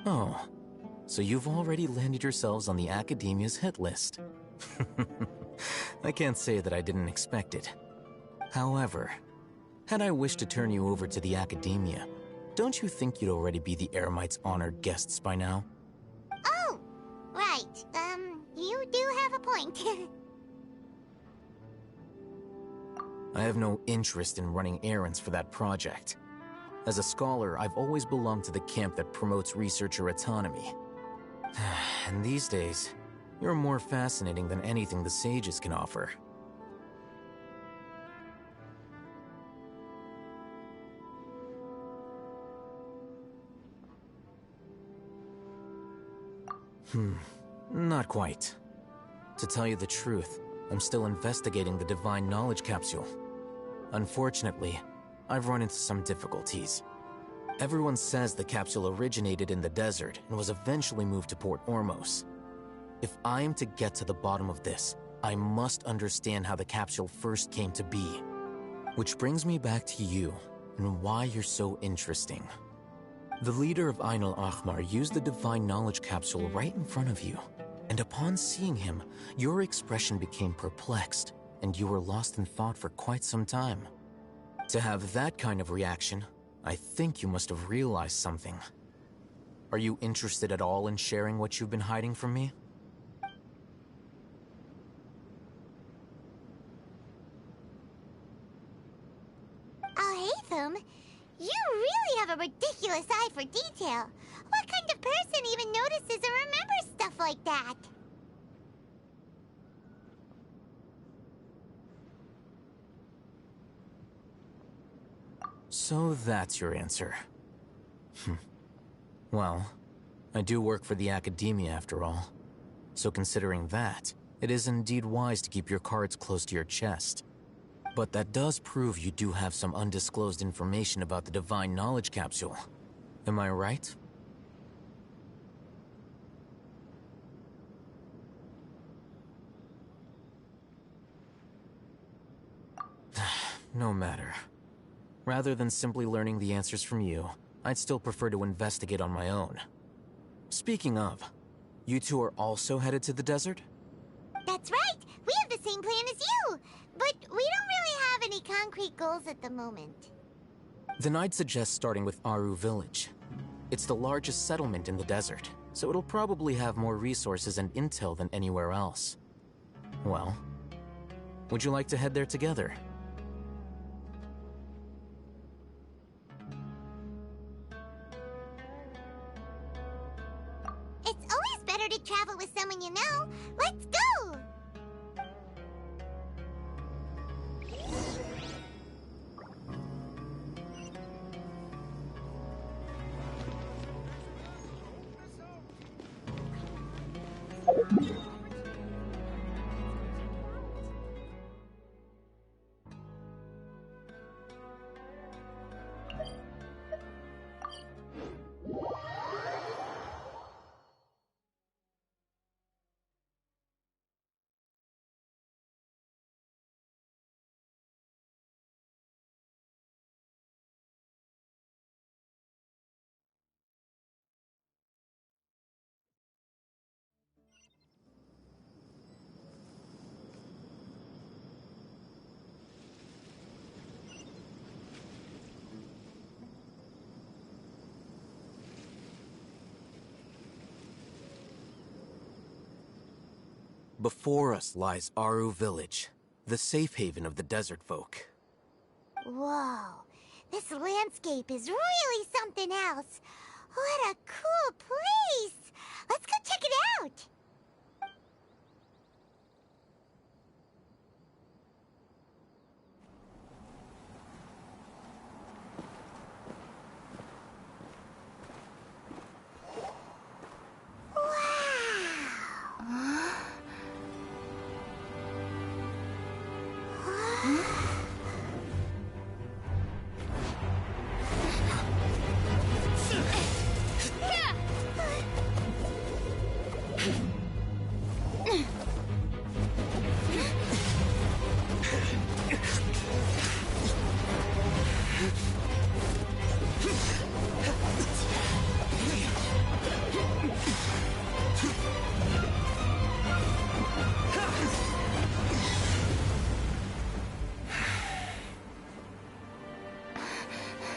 Oh, so you've already landed yourselves on the Academia's hit list. I can't say that I didn't expect it. However, had I wished to turn you over to the Academia, don't you think you'd already be the Eremites' honored guests by now?
Oh, do have a point.
I have no interest in running errands for that project. As a scholar, I've always belonged to the camp that promotes researcher autonomy. And these days, you're more fascinating than anything the sages can offer. Not quite. To tell you the truth, I'm still investigating the Divine Knowledge Capsule. Unfortunately, I've run into some difficulties. Everyone says the capsule originated in the desert and was eventually moved to Port Ormos. If I am to get to the bottom of this, I must understand how the capsule first came to be. Which brings me back to you, and why you're so interesting. The leader of Ain al-Ahmar used the Divine Knowledge Capsule right in front of you, and upon seeing him, your expression became perplexed, and you were lost in thought for quite some time. To have that kind of reaction, I think you must have realized something. Are you interested at all in sharing what you've been hiding from me?
Oh, Hatham, you really have a ridiculous eye for detail. What kind of person even notices or remembers stuff like that?
So that's your answer. Well, I do work for the academia after all. So considering that, it is indeed wise to keep your cards close to your chest. But that does prove you do have some undisclosed information about the Divine Knowledge Capsule. Am I right? No matter. Rather than simply learning the answers from you, I'd still prefer to investigate on my own. Speaking of, you two are also headed to the desert?
That's right! We have the same plan as you! But we don't really have any concrete goals at the moment.
Then I'd suggest starting with Aru Village. It's the largest settlement in the desert, so it'll probably have more resources and intel than anywhere else. Well, would you like to head there together?
It's always better to travel with someone you know. Let's go!
Before us lies Aru Village, the safe haven of the desert folk.
Whoa, this landscape is really something else. What a cool place! Let's go check it out!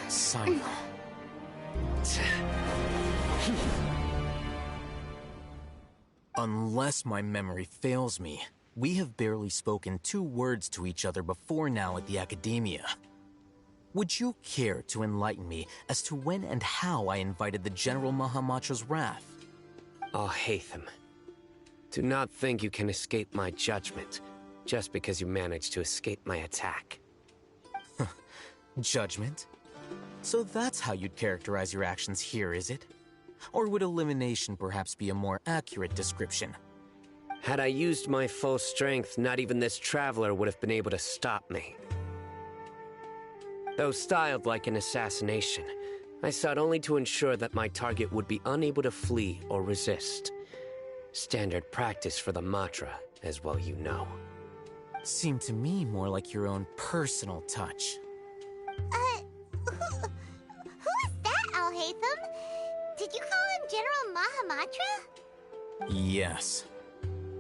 Simon. Unless my memory fails me, we have barely spoken 2 words to each other before now at the Academia. Would you care to enlighten me as to when and how I invited the General Mahamatra's wrath?
Alhaitham, do not think you can escape my judgment just because you managed to escape my attack.
Judgment? So that's how you'd characterize your actions here, is it? Or would elimination perhaps be a more accurate description?
Had I used my full strength, not even this traveler would have been able to stop me. Though styled like an assassination, I sought only to ensure that my target would be unable to flee or resist. Standard practice for the Matra, as well you know.
Seemed to me more like your own personal touch.
Who is that, Alhaitham? Did you call him General Mahamatra?
Yes.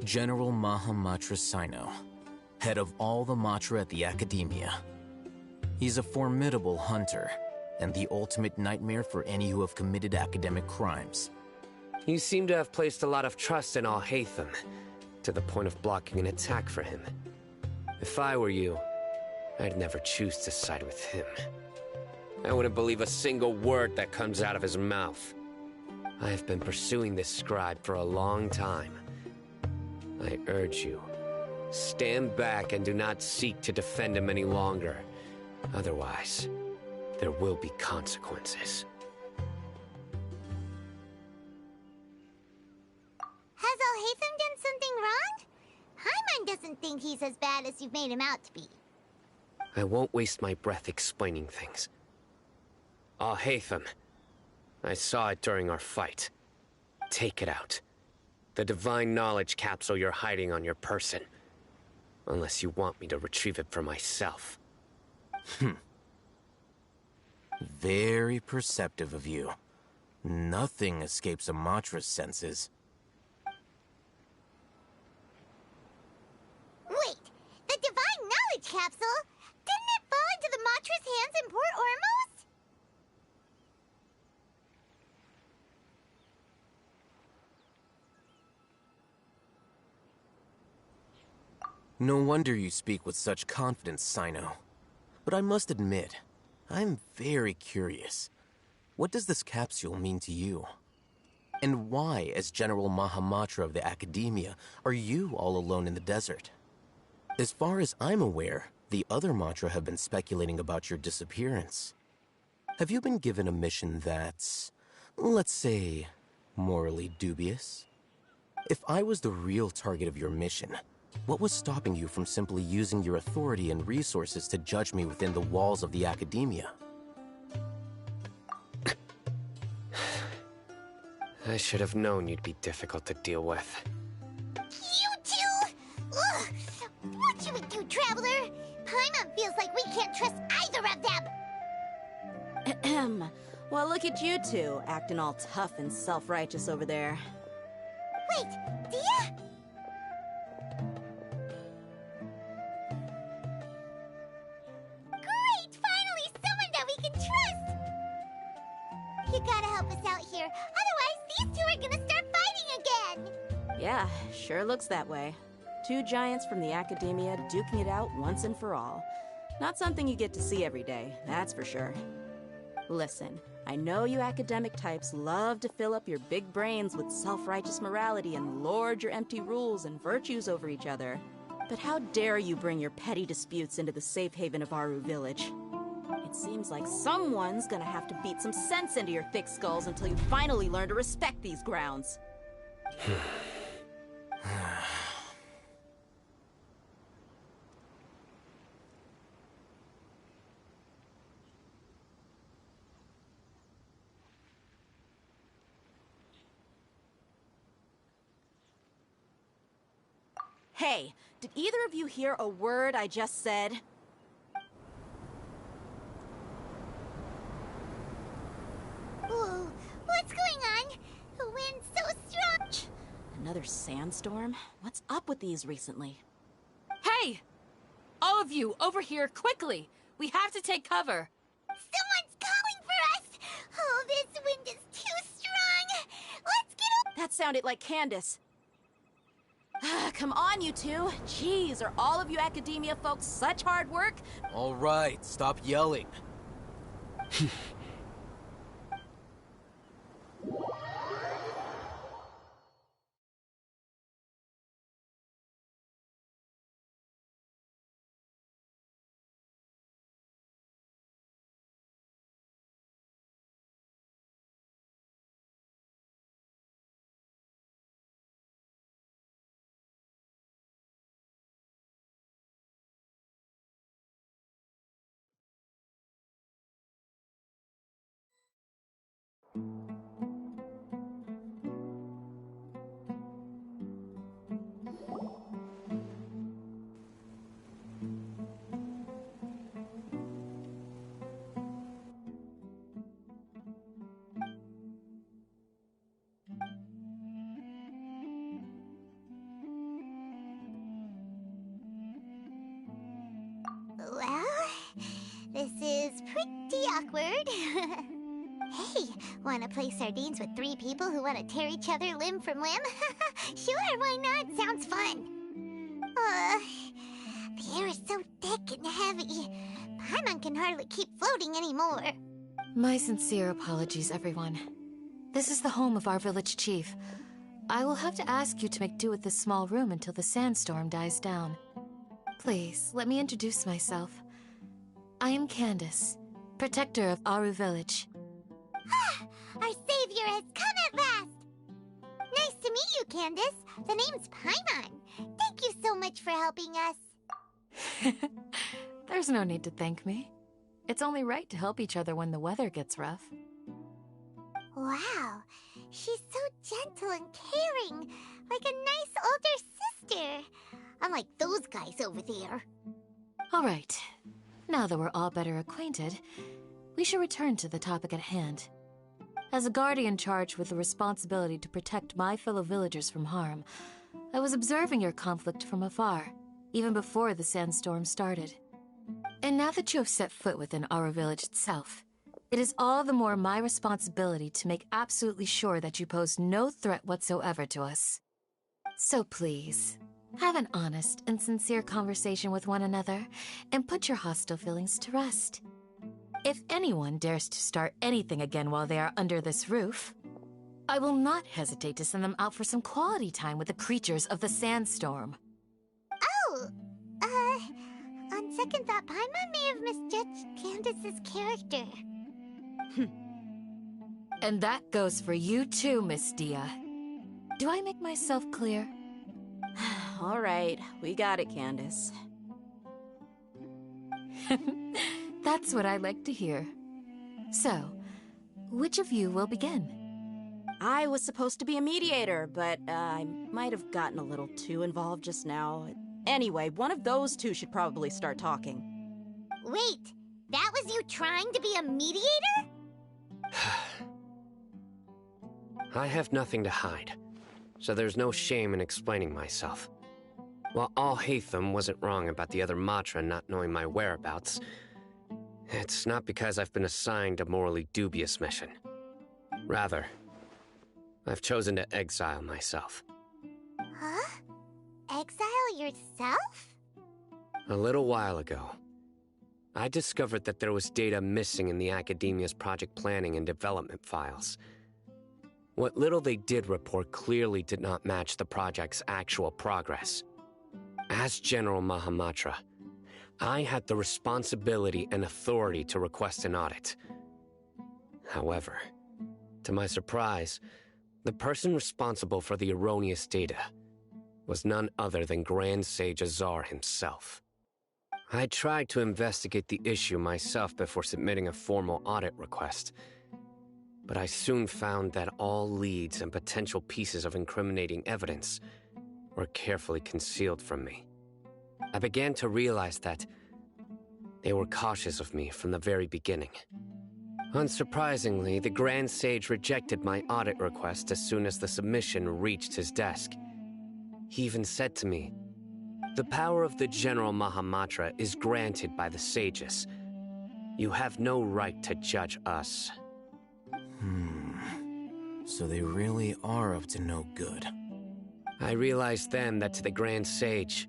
General Mahamatra Sino, head of all the Matra at the Academia. He's a formidable hunter, and the ultimate nightmare for any who have committed academic crimes.
You seem to have placed a lot of trust in Alhaitham, to the point of blocking an attack for him. If I were you, I'd never choose to side with him. I wouldn't believe a single word that comes out of his mouth. I have been pursuing this scribe for a long time. I urge you, stand back and do not seek to defend him any longer. Otherwise, there will be consequences.
Has Alhaitham done something wrong? Paimon doesn't think he's as bad as you've made him out to be.
I won't waste my breath explaining things. Alhaitham, I saw it during our fight. Take it out. The divine knowledge capsule you're hiding on your person. Unless you want me to retrieve it for myself.
Very perceptive of you. Nothing escapes a Matra's senses.
Wait, the divine knowledge capsule? Didn't it fall into the Matra's hands in Port Ormos?
No wonder you speak with such confidence, Sino. But I must admit, I'm very curious. What does this capsule mean to you? And why, as General Mahamatra of the Academia, are you all alone in the desert? As far as I'm aware, the other Matra have been speculating about your disappearance. Have you been given a mission that's, let's say, morally dubious? If I was the real target of your mission, what was stopping you from simply using your authority and resources to judge me within the walls of the Academia?
I should have known you'd be difficult to deal with.
You two? Ugh! What should we do, Traveler? Paimon feels like we can't trust either of them!
Well, look at you two, acting all tough and self-righteous over there.
Wait, Dia? Great! Finally, someone that we can trust! You gotta help us out here, otherwise these two are gonna start fighting again!
Yeah, sure looks that way. 2 giants from the Academia duking it out once and for all. Not something you get to see every day, that's for sure. Listen, I know you academic types love to fill up your big brains with self-righteous morality and lord your empty rules and virtues over each other. But how dare you bring your petty disputes into the safe haven of Aru Village? It seems like someone's gonna have to beat some sense into your thick skulls until you finally learn to respect these grounds. Hey, did either of you hear a word I just said?
Whoa, what's going on? The wind's so strong!
Another sandstorm? What's up with these recently?
Hey! All of you, over here, quickly! We have to take cover!
Someone's calling for us! Oh, this wind is too strong! Let's get over—
That sounded like Candace. come on, you two. Jeez, are all of you academia folks such hard work?
All right, stop yelling.
Well, this is pretty awkward. Hey, wanna play sardines with 3 people who wanna tear each other limb from limb? Sure, why not? Sounds fun. The air is so thick and heavy. Paimon can hardly keep floating anymore.
My sincere apologies, everyone. This is the home of our village chief. I will have to ask you to make do with this small room until the sandstorm dies down. Please, let me introduce myself. I am Candace, protector of Aru Village.
Our savior has come at last! Nice to meet you, Candace. The name's Paimon. Thank you so much for helping us.
There's no need to thank me. It's only right to help each other when the weather gets rough.
Wow, she's so gentle and caring, like a nice older sister. Unlike those guys over there.
All right. Now that we're all better acquainted, we should return to the topic at hand. As a guardian charged with the responsibility to protect my fellow villagers from harm, I was observing your conflict from afar, even before the sandstorm started. And now that you have set foot within our village itself, it is all the more my responsibility to make absolutely sure that you pose no threat whatsoever to us. So please, have an honest and sincere conversation with one another, and put your hostile feelings to rest. If anyone dares to start anything again while they are under this roof, I will not hesitate to send them out for some quality time with the creatures of the sandstorm.
Oh, on second thought, Paimon may have misjudged Candace's character.
And that goes for you too, Miss Dia. Do I make myself clear?
All right, we got it, Candace.
That's what I like to hear. So, which of you will begin?
I was supposed to be a mediator, but I might have gotten a little too involved just now. Anyway, one of those two should probably start talking.
Wait, that was you trying to be a mediator?
I have nothing to hide, so there's no shame in explaining myself. While Alhaitham wasn't wrong about the other Matra not knowing my whereabouts, it's not because I've been assigned a morally dubious mission. Rather, I've chosen to exile myself.
Huh? Exile yourself?
A little while ago, I discovered that there was data missing in the Academia's project planning and development files. What little they did report clearly did not match the project's actual progress. As General Mahamatra, I had the responsibility and authority to request an audit. However, to my surprise, the person responsible for the erroneous data was none other than Grand Sage Azar himself. I tried to investigate the issue myself before submitting a formal audit request, but I soon found that all leads and potential pieces of incriminating evidence were carefully concealed from me. I began to realize that they were cautious of me from the very beginning. Unsurprisingly, the Grand Sage rejected my audit request as soon as the submission reached his desk. He even said to me, "The power of the General Mahamatra is granted by the sages. You have no right to judge us."
So they really are up to no good.
I realized then that to the Grand Sage,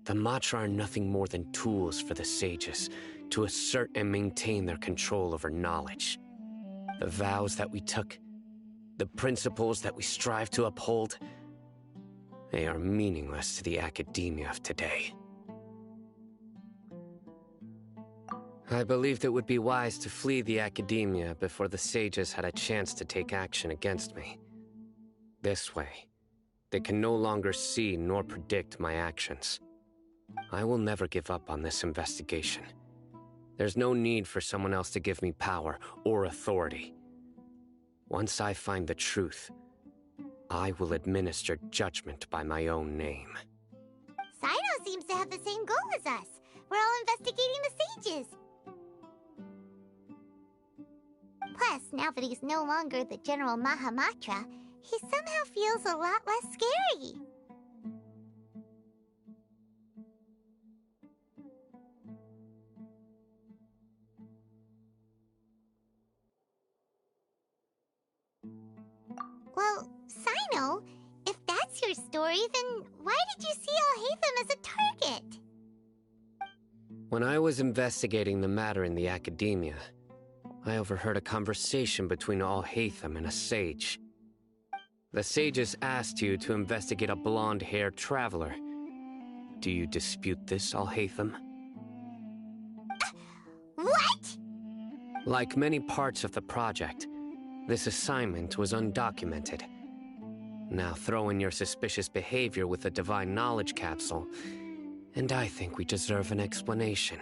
the Matra are nothing more than tools for the sages to assert and maintain their control over knowledge. The vows that we took, the principles that we strive to uphold, they are meaningless to the academia of today. I believed it would be wise to flee the academia before the sages had a chance to take action against me. This way, they can no longer see nor predict my actions. I will never give up on this investigation. There's no need for someone else to give me power or authority. Once I find the truth, I will administer judgment by my own name.
Sino seems to have the same goal as us. We're all investigating the sages. Plus, now that he's no longer the General Mahamatra, he somehow feels a lot less scary. Well, Sino, if that's your story, then why did you see Alhaitham as a target?
When I was investigating the matter in the academia, I overheard a conversation between Alhaitham and a sage. The sages asked you to investigate a blonde-haired traveler. Do you dispute this, Alhaitham?
What?
Like many parts of the project, this assignment was undocumented. Now throw in your suspicious behavior with the Divine Knowledge Capsule, and I think we deserve an explanation.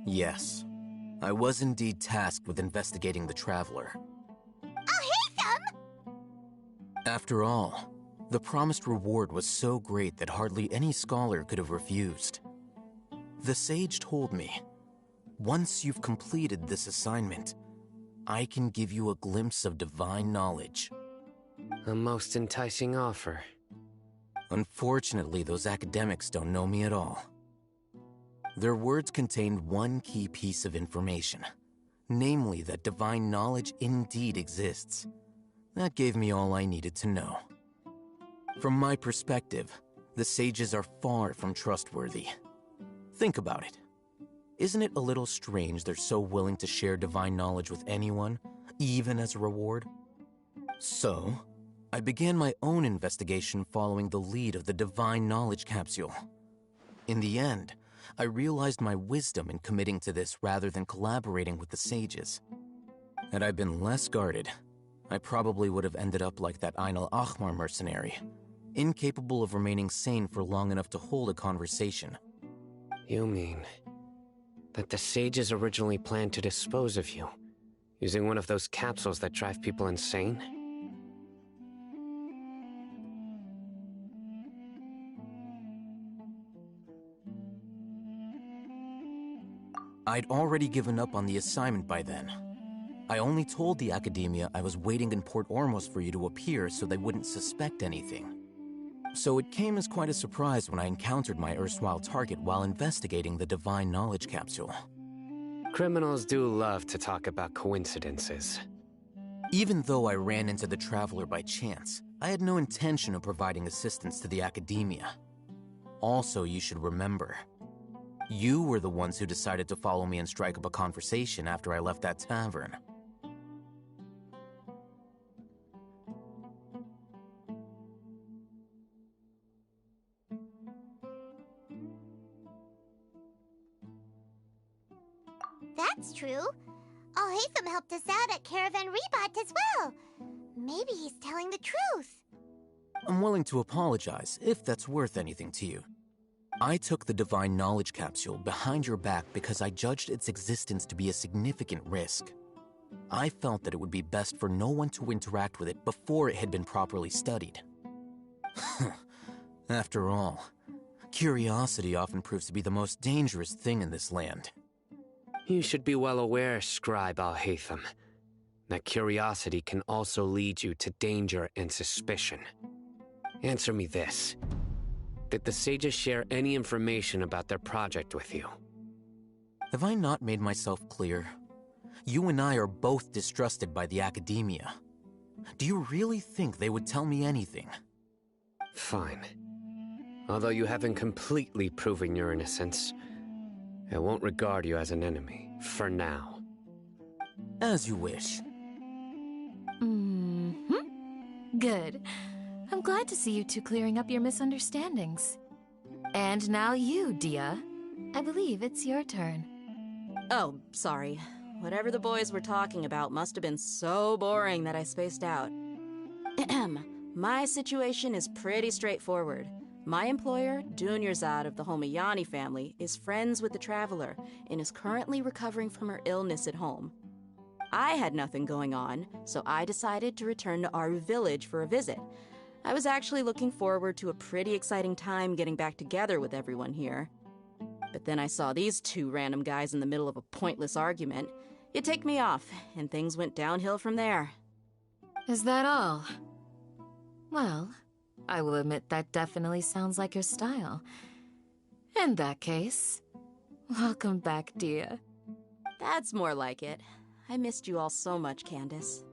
Yes. I was indeed tasked with investigating the Traveler.
Alhaitham!
After all, the promised reward was so great that hardly any scholar could have refused. The sage told me, once you've completed this assignment, I can give you a glimpse of divine knowledge.
A most enticing offer.
Unfortunately, those academics don't know me at all. Their words contained one key piece of information, namely that divine knowledge indeed exists. That gave me all I needed to know. From my perspective, the sages are far from trustworthy. Think about it. Isn't it a little strange they're so willing to share divine knowledge with anyone, even as a reward? So, I began my own investigation following the lead of the Divine Knowledge Capsule. In the end, I realized my wisdom in committing to this rather than collaborating with the sages. Had I been less guarded, I probably would have ended up like that Ain al-Ahmar mercenary, incapable of remaining sane for long enough to hold a conversation.
You mean that the sages originally planned to dispose of you, using one of those capsules that drive people insane?
I'd already given up on the assignment by then. I only told the academia I was waiting in Port Ormos for you to appear so they wouldn't suspect anything. So it came as quite a surprise when I encountered my erstwhile target while investigating the Divine Knowledge Capsule.
Criminals do love to talk about coincidences.
Even though I ran into the Traveler by chance, I had no intention of providing assistance to the academia. Also, you should remember, you were the ones who decided to follow me and strike up a conversation after I left that tavern.
That's true. Alhaitham helped us out at Caravan Rebot as well. Maybe he's telling the truth.
I'm willing to apologize, if that's worth anything to you. I took the Divine Knowledge Capsule behind your back because I judged its existence to be a significant risk. I felt that it would be best for no one to interact with it before it had been properly studied. After all, curiosity often proves to be the most dangerous thing in this land.
You should be well aware, Scribe Alhaitham, that curiosity can also lead you to danger and suspicion. Answer me this. Did the sages share any information about their project with you?
Have I not made myself clear? You and I are both distrusted by the academia. Do you really think they would tell me anything?
Fine. Although you haven't completely proven your innocence, I won't regard you as an enemy, for now.
As you wish.
Good. I'm glad to see you two clearing up your misunderstandings. And now you, Dia. I believe it's your turn.
Oh, sorry. Whatever the boys were talking about must have been so boring that I spaced out. My situation is pretty straightforward. My employer, Dunyarzad of the Homayani family, is friends with the Traveler and is currently recovering from her illness at home. I had nothing going on, so I decided to return to our village for a visit. I was actually looking forward to a pretty exciting time getting back together with everyone here. But then I saw these two random guys in the middle of a pointless argument. It ticked me off, and things went downhill from there.
Is that all? Well, I will admit that definitely sounds like your style. In that case, welcome back, Dia.
That's more like it. I missed you all so much, Candace.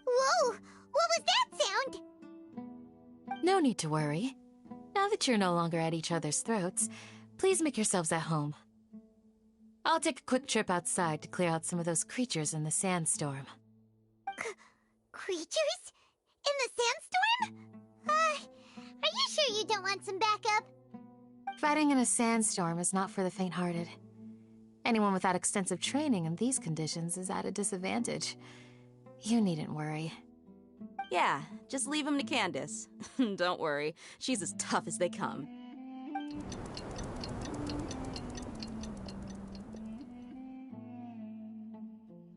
Whoa! What was that sound?
No need to worry. Now that you're no longer at each other's throats, please make yourselves at home. I'll take a quick trip outside to clear out some of those creatures in the sandstorm.
Creatures? In the sandstorm? Are you sure you don't want some backup?
Fighting in a sandstorm is not for the faint-hearted. Anyone without extensive training in these conditions is at a disadvantage. You needn't worry.
Yeah, just leave him to Candace. Don't worry, she's as tough as they come.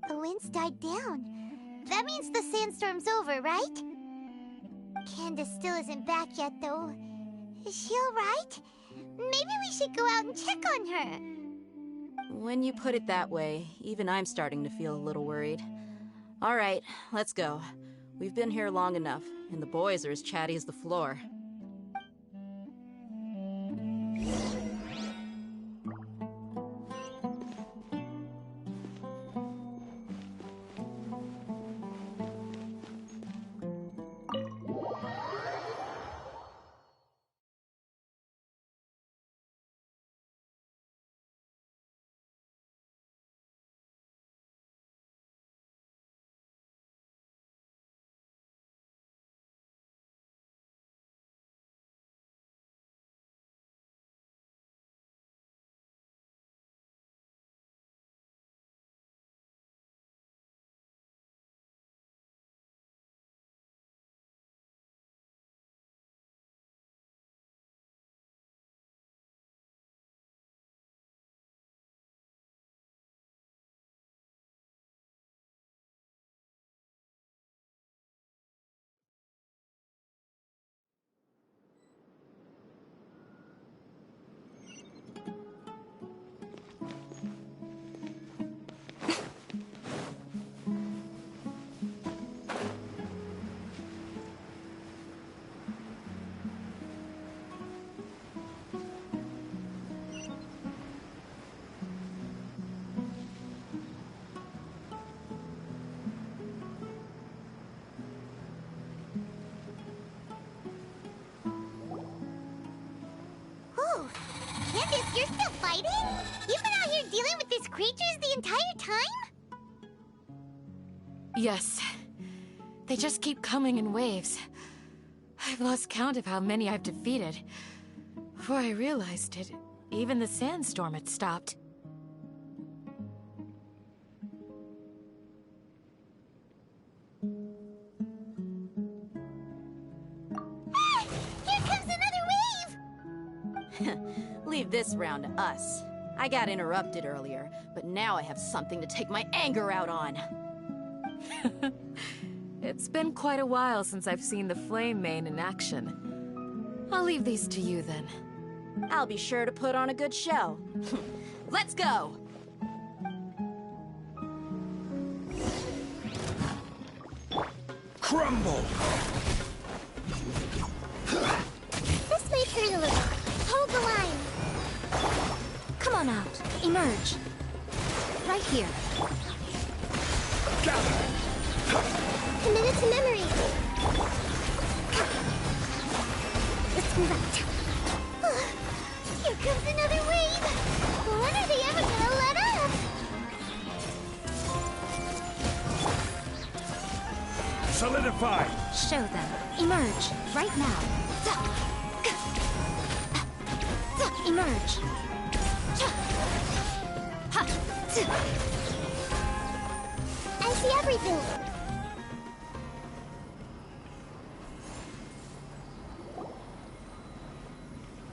The wind's died down. That means the sandstorm's over, right? Candace still isn't back yet, though. Is she alright? Maybe we should go out and check on her.
When you put it that way, even I'm starting to feel a little worried. Alright, let's go. We've been here long enough, and the boys are as chatty as the floor.
Candace, you're still fighting? You've been out here dealing with these creatures the entire time?
Yes. They just keep coming in waves. I've lost count of how many I've defeated. Before I realized it, even the sandstorm had stopped.
Here comes another wave!
Leave this round to us. I got interrupted earlier, but now I have something to take my anger out on.
It's been quite a while since I've seen the Flame Mane in action. I'll leave these to you then.
I'll be sure to put on a good show. Let's go!
Crumble!
This might hurt
emerge. Right here.
Committed to memory. Let's move out. Here comes another wave. When are they ever gonna let up?
Solidify!
Show them. Emerge. Right now. Emerge.
I see everything.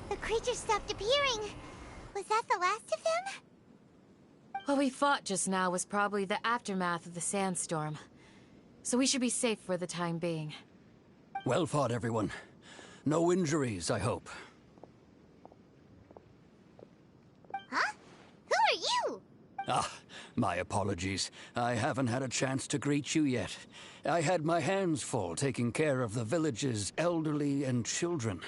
The creatures stopped appearing. Was that the last of them?
What we fought just now was probably the aftermath of the sandstorm. So we should be safe for the time being.
Well fought, everyone. No injuries, I hope.
Huh? Who are you?
Ah, my apologies. I haven't had a chance to greet you yet. I had my hands full taking care of the village's elderly and children.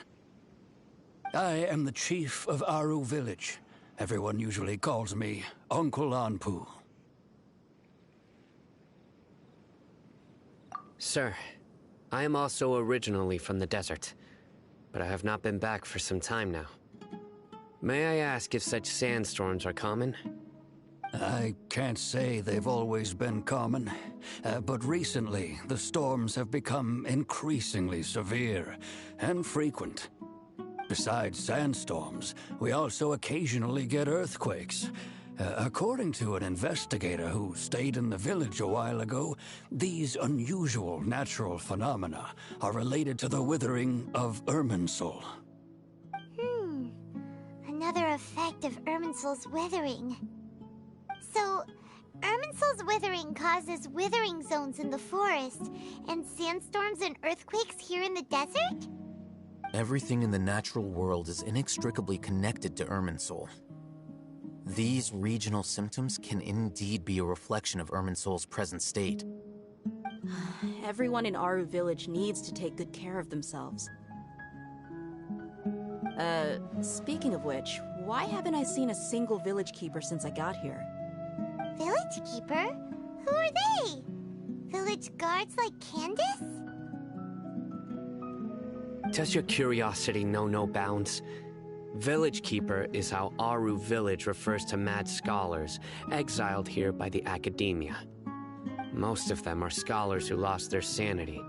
I am the chief of Aru Village. Everyone usually calls me Uncle Anpu.
Sir, I am also originally from the desert, but I have not been back for some time now. May I ask if such sandstorms are common?
I can't say they've always been common, but recently the storms have become increasingly severe and frequent. Besides sandstorms, we also occasionally get earthquakes. According to an investigator who stayed in the village a while ago, these unusual natural phenomena are related to the withering of Irminsul.
Another effect of Irminsul's withering. So, Irminsul's withering causes withering zones in the forest, and sandstorms and earthquakes here in the desert?
Everything in the natural world is inextricably connected to Irminsul. These regional symptoms can indeed be a reflection of Irminsul's present state.
Everyone in Aru Village needs to take good care of themselves. Speaking of which, why haven't I seen a single village keeper since I got here?
Village keeper? Who are they? Village guards like Candace?
Does your curiosity know no bounds? Village Keeper is how Aru Village refers to mad scholars exiled here by the Academia. Most of them are scholars who lost their sanity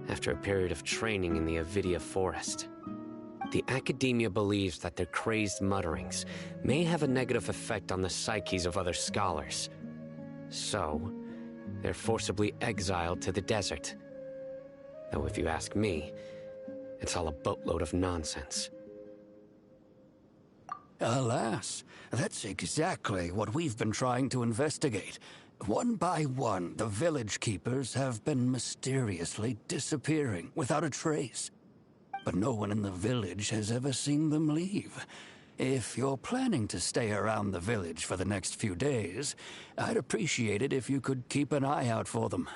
after a period of training in the Avidia Forest. The Academia believes that their crazed mutterings may have a negative effect on the psyches of other scholars. So, they're forcibly exiled to the desert. Though if you ask me, it's all a boatload of nonsense.
Alas, that's exactly what we've been trying to investigate. One by one, the village keepers have been mysteriously disappearing without a trace. But no one in the village has ever seen them leave. If you're planning to stay around the village for the next few days, I'd appreciate it if you could keep an eye out for them.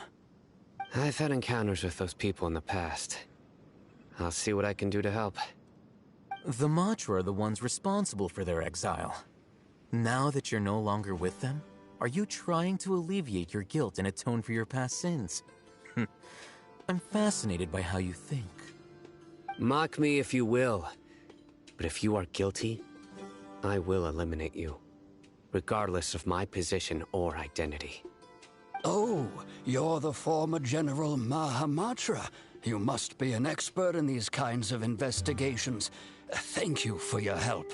I've had encounters with those people in the past. I'll see what I can do to help.
The Matra are the ones responsible for their exile. Now that you're no longer with them, are you trying to alleviate your guilt and atone for your past sins? I'm fascinated by how you think.
Mock me if you will, but if you are guilty, I will eliminate you, regardless of my position or identity.
Oh, you're the former General Mahamatra. You must be an expert in these kinds of investigations. Thank you for your help.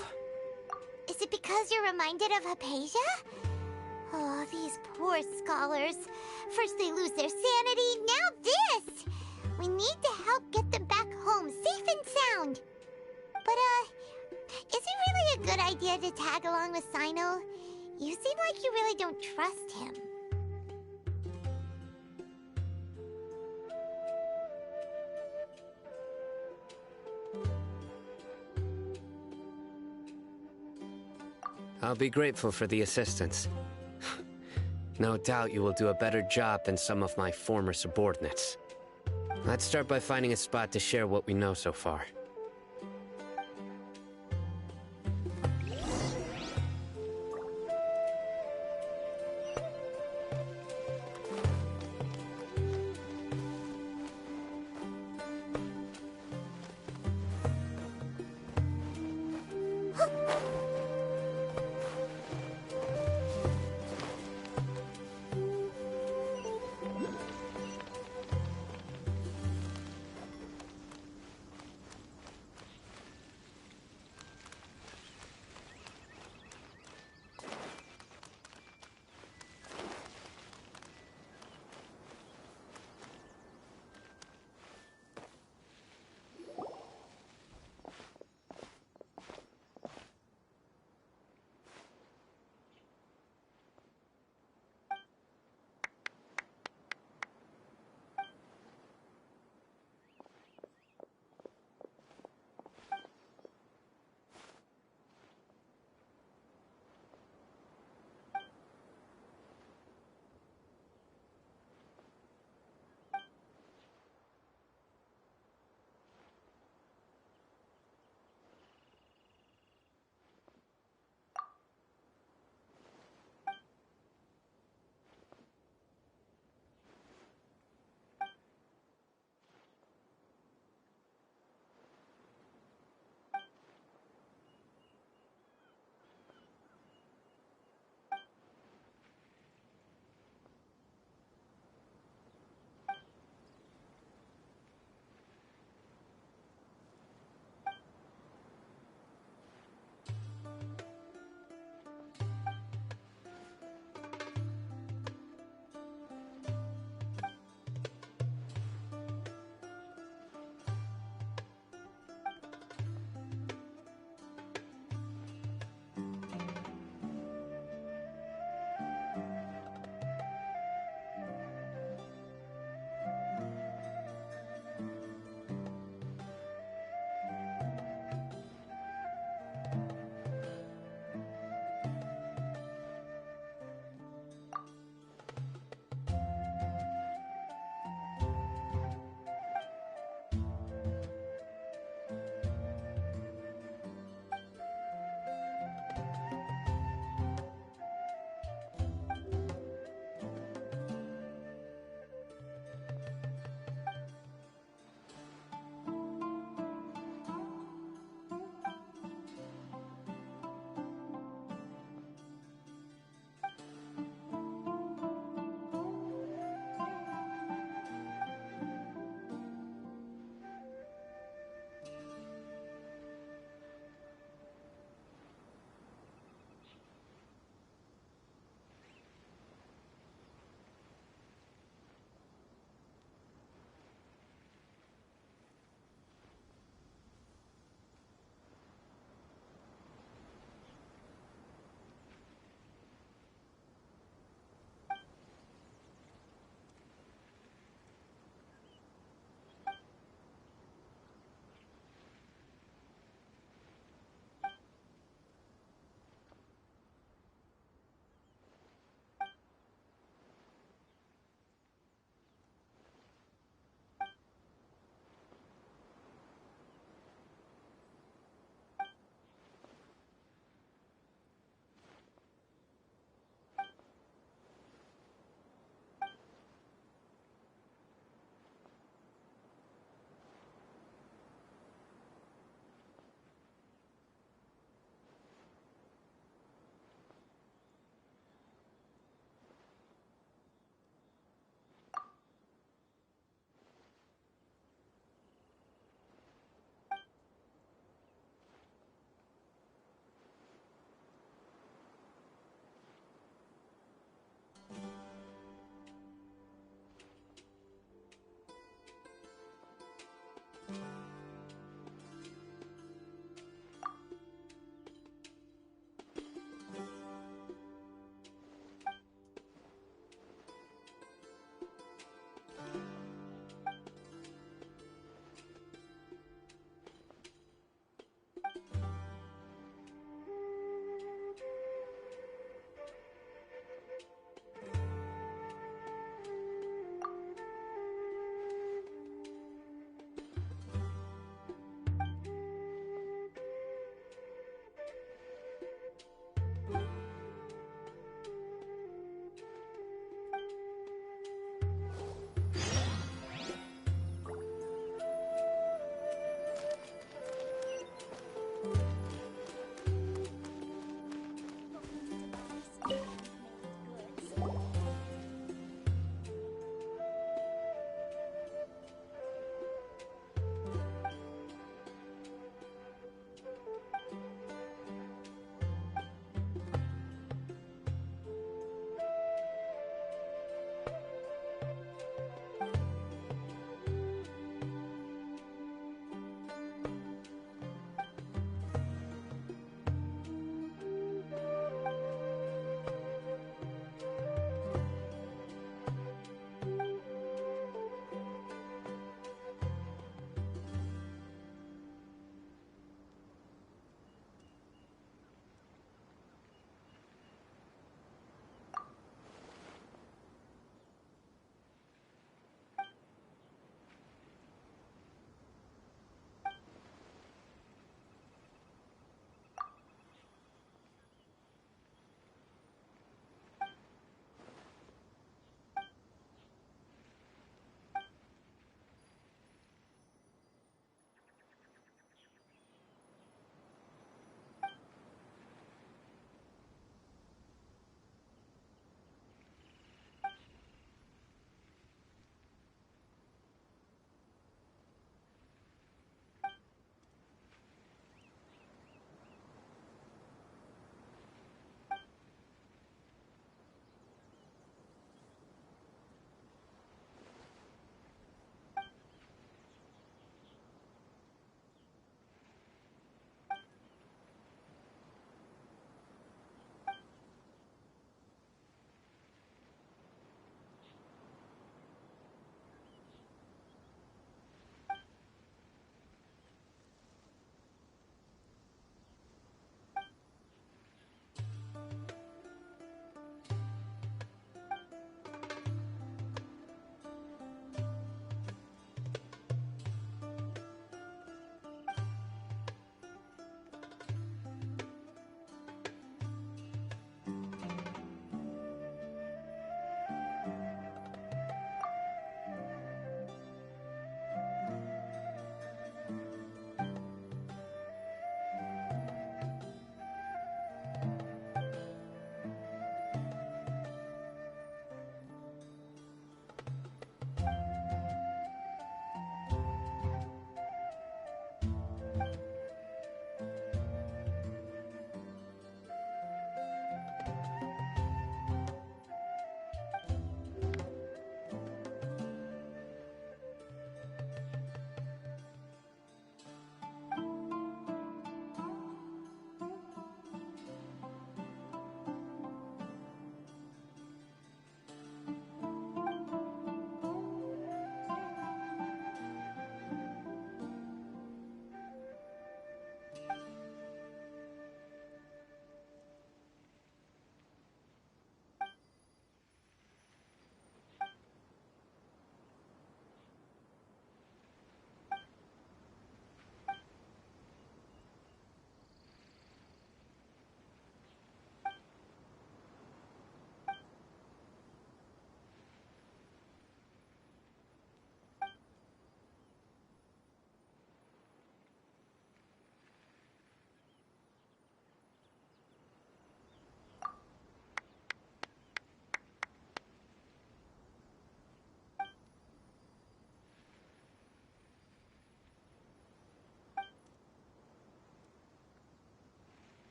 Is it because you're reminded of Hypatia? Oh, these poor scholars. First they lose their sanity, now this! We need to help get them back home, safe and sound. But, is it really a good idea to tag along with Sino? You seem like you really don't trust him.
I'll be grateful for the assistance. No doubt you will do a better job than some of my former subordinates. Let's start by finding a spot to share what we know so far.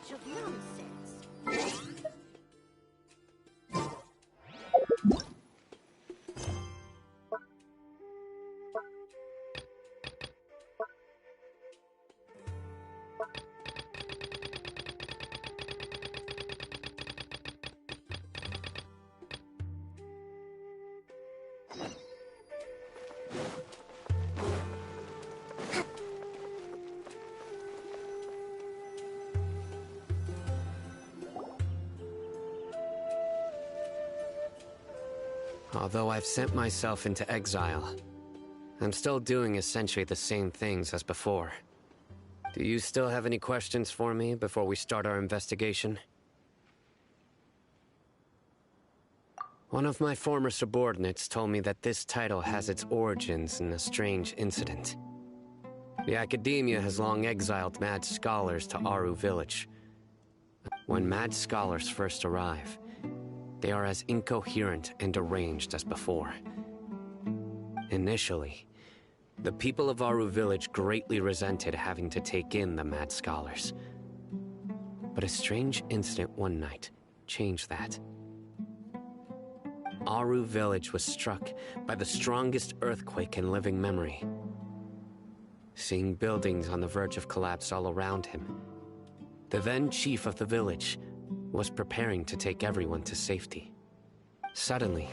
bunch of nonsense.
Although I've sent myself into exile, I'm still doing essentially the same things as before. Do you still have any questions for me before we start our investigation? One of my former subordinates told me that this title has its origins in a strange incident. The Academia has long exiled mad scholars to Aru Village. When mad scholars first arrive, they are as incoherent and deranged as before. Initially, the people of Aru Village greatly resented having to take in the mad scholars. But a strange incident one night changed that. Aru Village was struck by the strongest earthquake in living memory. Seeing buildings on the verge of collapse all around him, the then chief of the village was preparing to take everyone to safety. Suddenly,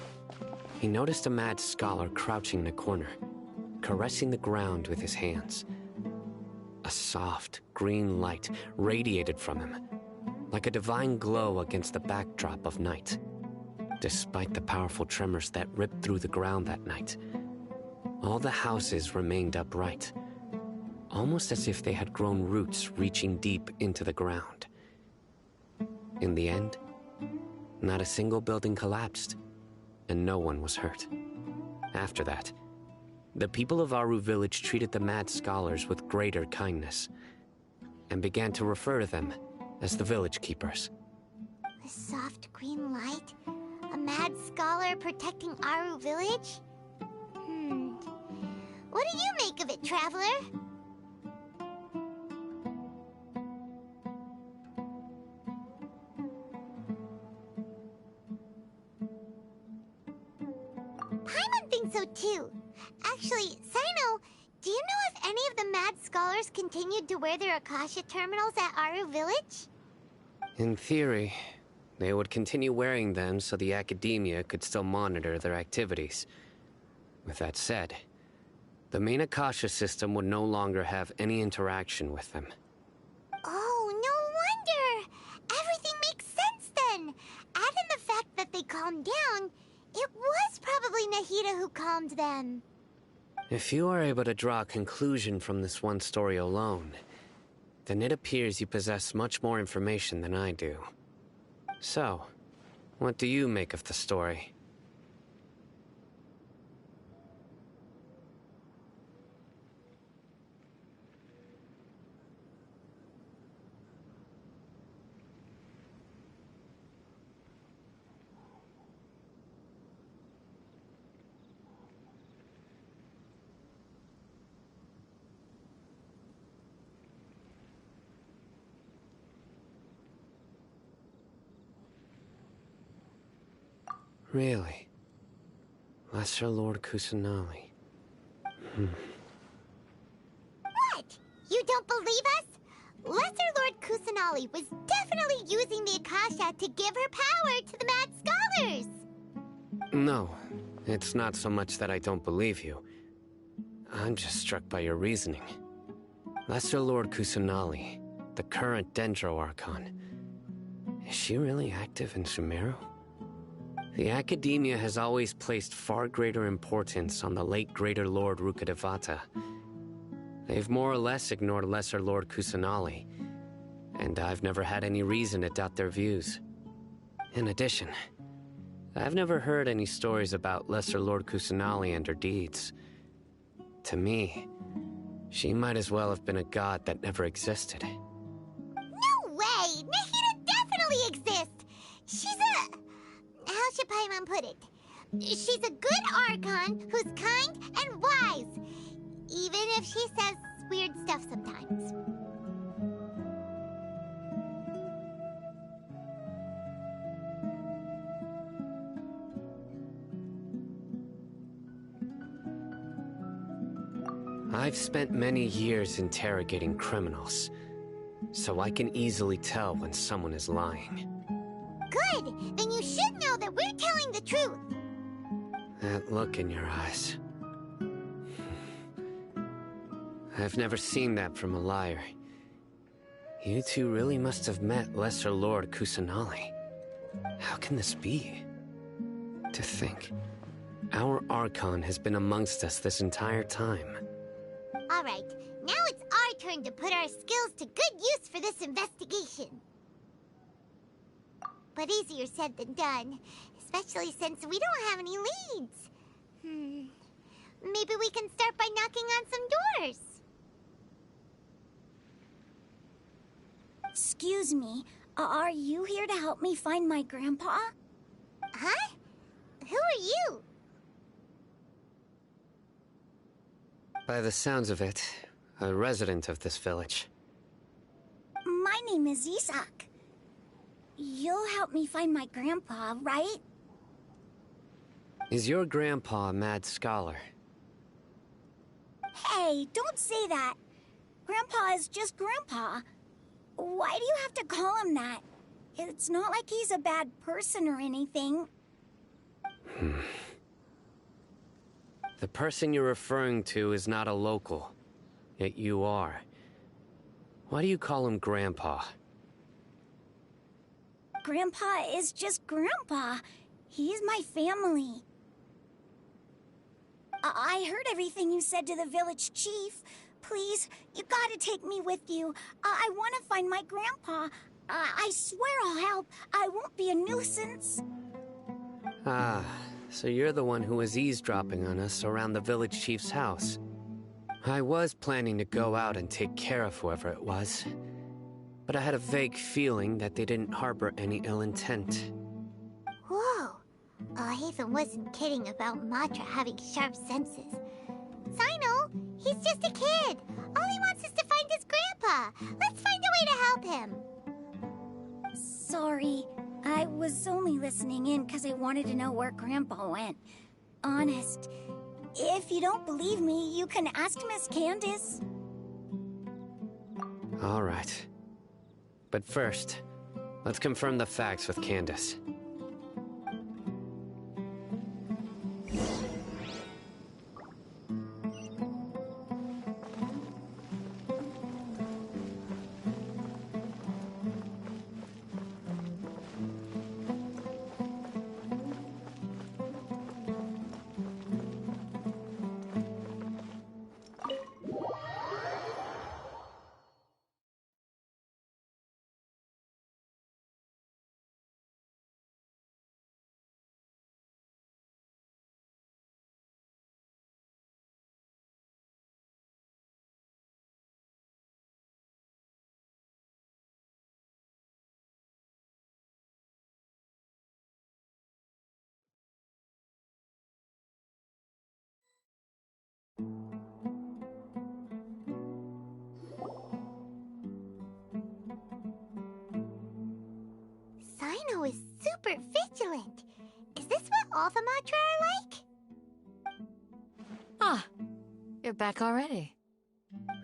he noticed a mad scholar crouching in a corner, caressing the ground with his hands. A soft, green light radiated from him, like a divine glow against the backdrop of night. Despite the powerful tremors that ripped through the ground that night, all the houses remained upright, almost as if they had grown roots reaching deep into the ground. In the end, not a single building collapsed, and no one was hurt. After that, the people of Aru Village treated the mad scholars with greater kindness, and began to refer to them as the village keepers.
A soft green light? A mad scholar protecting Aru Village? What do you make of it, Traveler? Paimon thinks so too. Actually, Sino, do you know if any of the mad scholars continued to wear their Akasha terminals at Aru Village?
In theory, they would continue wearing them so the Academia could still monitor their activities. With that said, the main Akasha system would no longer have any interaction with them.
Oh, no wonder! Everything makes sense then! Add in the fact that they calmed down, it was probably Nahida who calmed them.
If you are able to draw a conclusion from this one story alone, then it appears you possess much more information than I do. So, what do you make of the story? Really? Lesser Lord Kusanali.
What? You don't believe us? Lesser Lord Kusanali was definitely using the Akasha to give her power to the mad scholars!
No, it's not so much that I don't believe you. I'm just struck by your reasoning. Lesser Lord Kusanali, the current Dendro Archon, is she really active in Sumeru? The Academia has always placed far greater importance on the late Greater Lord Rukkhadevata. They've more or less ignored Lesser Lord Kusanali, and I've never had any reason to doubt their views. In addition, I've never heard any stories about Lesser Lord Kusanali and her deeds. To me, she might as well have been a god that never existed.
No way! Nahida definitely exists! She's a... how should Paimon put it? She's a good Archon who's kind and wise, even if she says weird stuff sometimes.
I've spent many years interrogating criminals, so I can easily tell when someone is lying.
Good! Then you should know that we're telling the truth!
That look in your eyes. I've never seen that from a liar. You two really must have met Lesser Lord Kusanali. How can this be? To think, our Archon has been amongst us this entire time.
Alright, now it's our turn to put our skills to good use for this investigation. But easier said than done, especially since we don't have any leads. Maybe we can start by knocking on some doors.
Excuse me, are you here to help me find my grandpa?
Huh? Who are you?
By the sounds of it, a resident of this village.
My name is Isak. You'll help me find my grandpa, right?
Is your grandpa a mad scholar?
Hey, don't say that. Grandpa is just Grandpa. Why do you have to call him that? It's not like he's a bad person or anything.
The person you're referring to is not a local, yet you are. Why do you call him Grandpa?
Grandpa is just Grandpa. He's my family. I heard everything you said to the village chief. Please, you gotta take me with you. I want to find my grandpa. I swear I'll help. I won't be a nuisance.
Ah, so you're the one who was eavesdropping on us around the village chief's house. I was planning to go out and take care of whoever it was, but I had a vague feeling that they didn't harbor any ill intent.
Whoa. Hatham wasn't kidding about Matra having sharp senses. Sino, he's just a kid. All he wants is to find his grandpa. Let's find a way to help him.
Sorry, I was only listening in because I wanted to know where Grandpa went. Honest. If you don't believe me, you can ask Miss Candace.
All right. But first, let's confirm the facts with Candace.
Sino is super vigilant. Is this what all the Matra are like?
Ah, you're back already.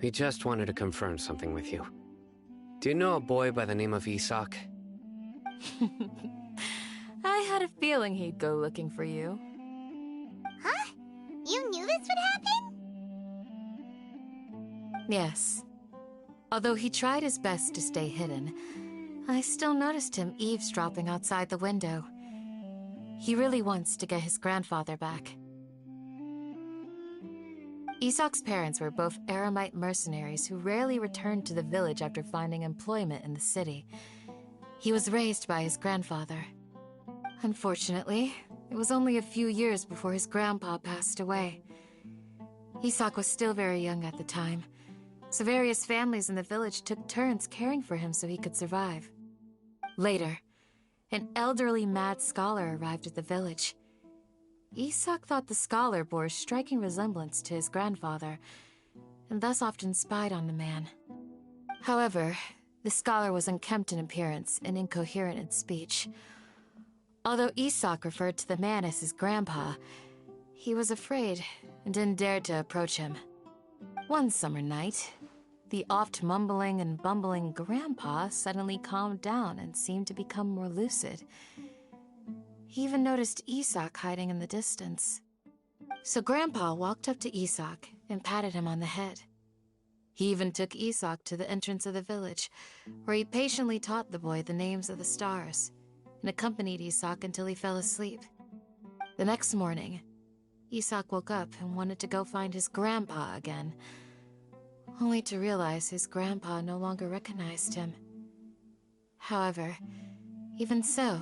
We just wanted to confirm something with you. Do you know a boy by the name of Isak?
I had a feeling he'd go looking for you.
Huh? You knew this would happen?
Yes. Although he tried his best to stay hidden, I still noticed him eavesdropping outside the window. He really wants to get his grandfather back. Isak's parents were both Aramite mercenaries who rarely returned to the village after finding employment in the city. He was raised by his grandfather. Unfortunately, it was only a few years before his grandpa passed away. Isak was still very young at the time, so various families in the village took turns caring for him so he could survive. Later, an elderly mad scholar arrived at the village. Isak thought the scholar bore a striking resemblance to his grandfather, and thus often spied on the man. However, the scholar was unkempt in appearance and incoherent in speech. Although Isak referred to the man as his grandpa, he was afraid and didn't dare to approach him. One summer night, the oft mumbling and bumbling Grandpa suddenly calmed down and seemed to become more lucid. He even noticed Isak hiding in the distance. So Grandpa walked up to Isak and patted him on the head. He even took Isak to the entrance of the village, where he patiently taught the boy the names of the stars, and accompanied Isak until he fell asleep. The next morning, Isak woke up and wanted to go find his grandpa again, only to realize his grandpa no longer recognized him. However, even so,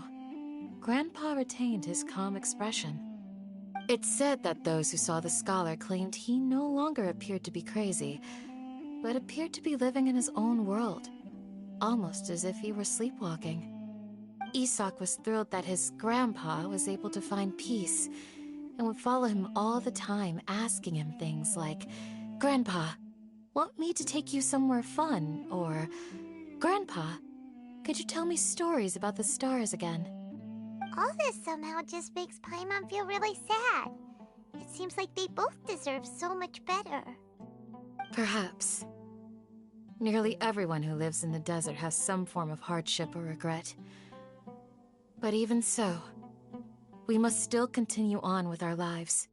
Grandpa retained his calm expression. It's said that those who saw the scholar claimed he no longer appeared to be crazy, but appeared to be living in his own world, almost as if he were sleepwalking. Isak was thrilled that his grandpa was able to find peace, and would follow him all the time, asking him things like, "Grandpa, want me to take you somewhere fun?" Or, "Grandpa, could you tell me stories about the stars again?"
All this somehow just makes Paimon feel really sad. It seems like they both deserve so much better.
Perhaps. Nearly everyone who lives in the desert has some form of hardship or regret. But even so, we must still continue on with our lives.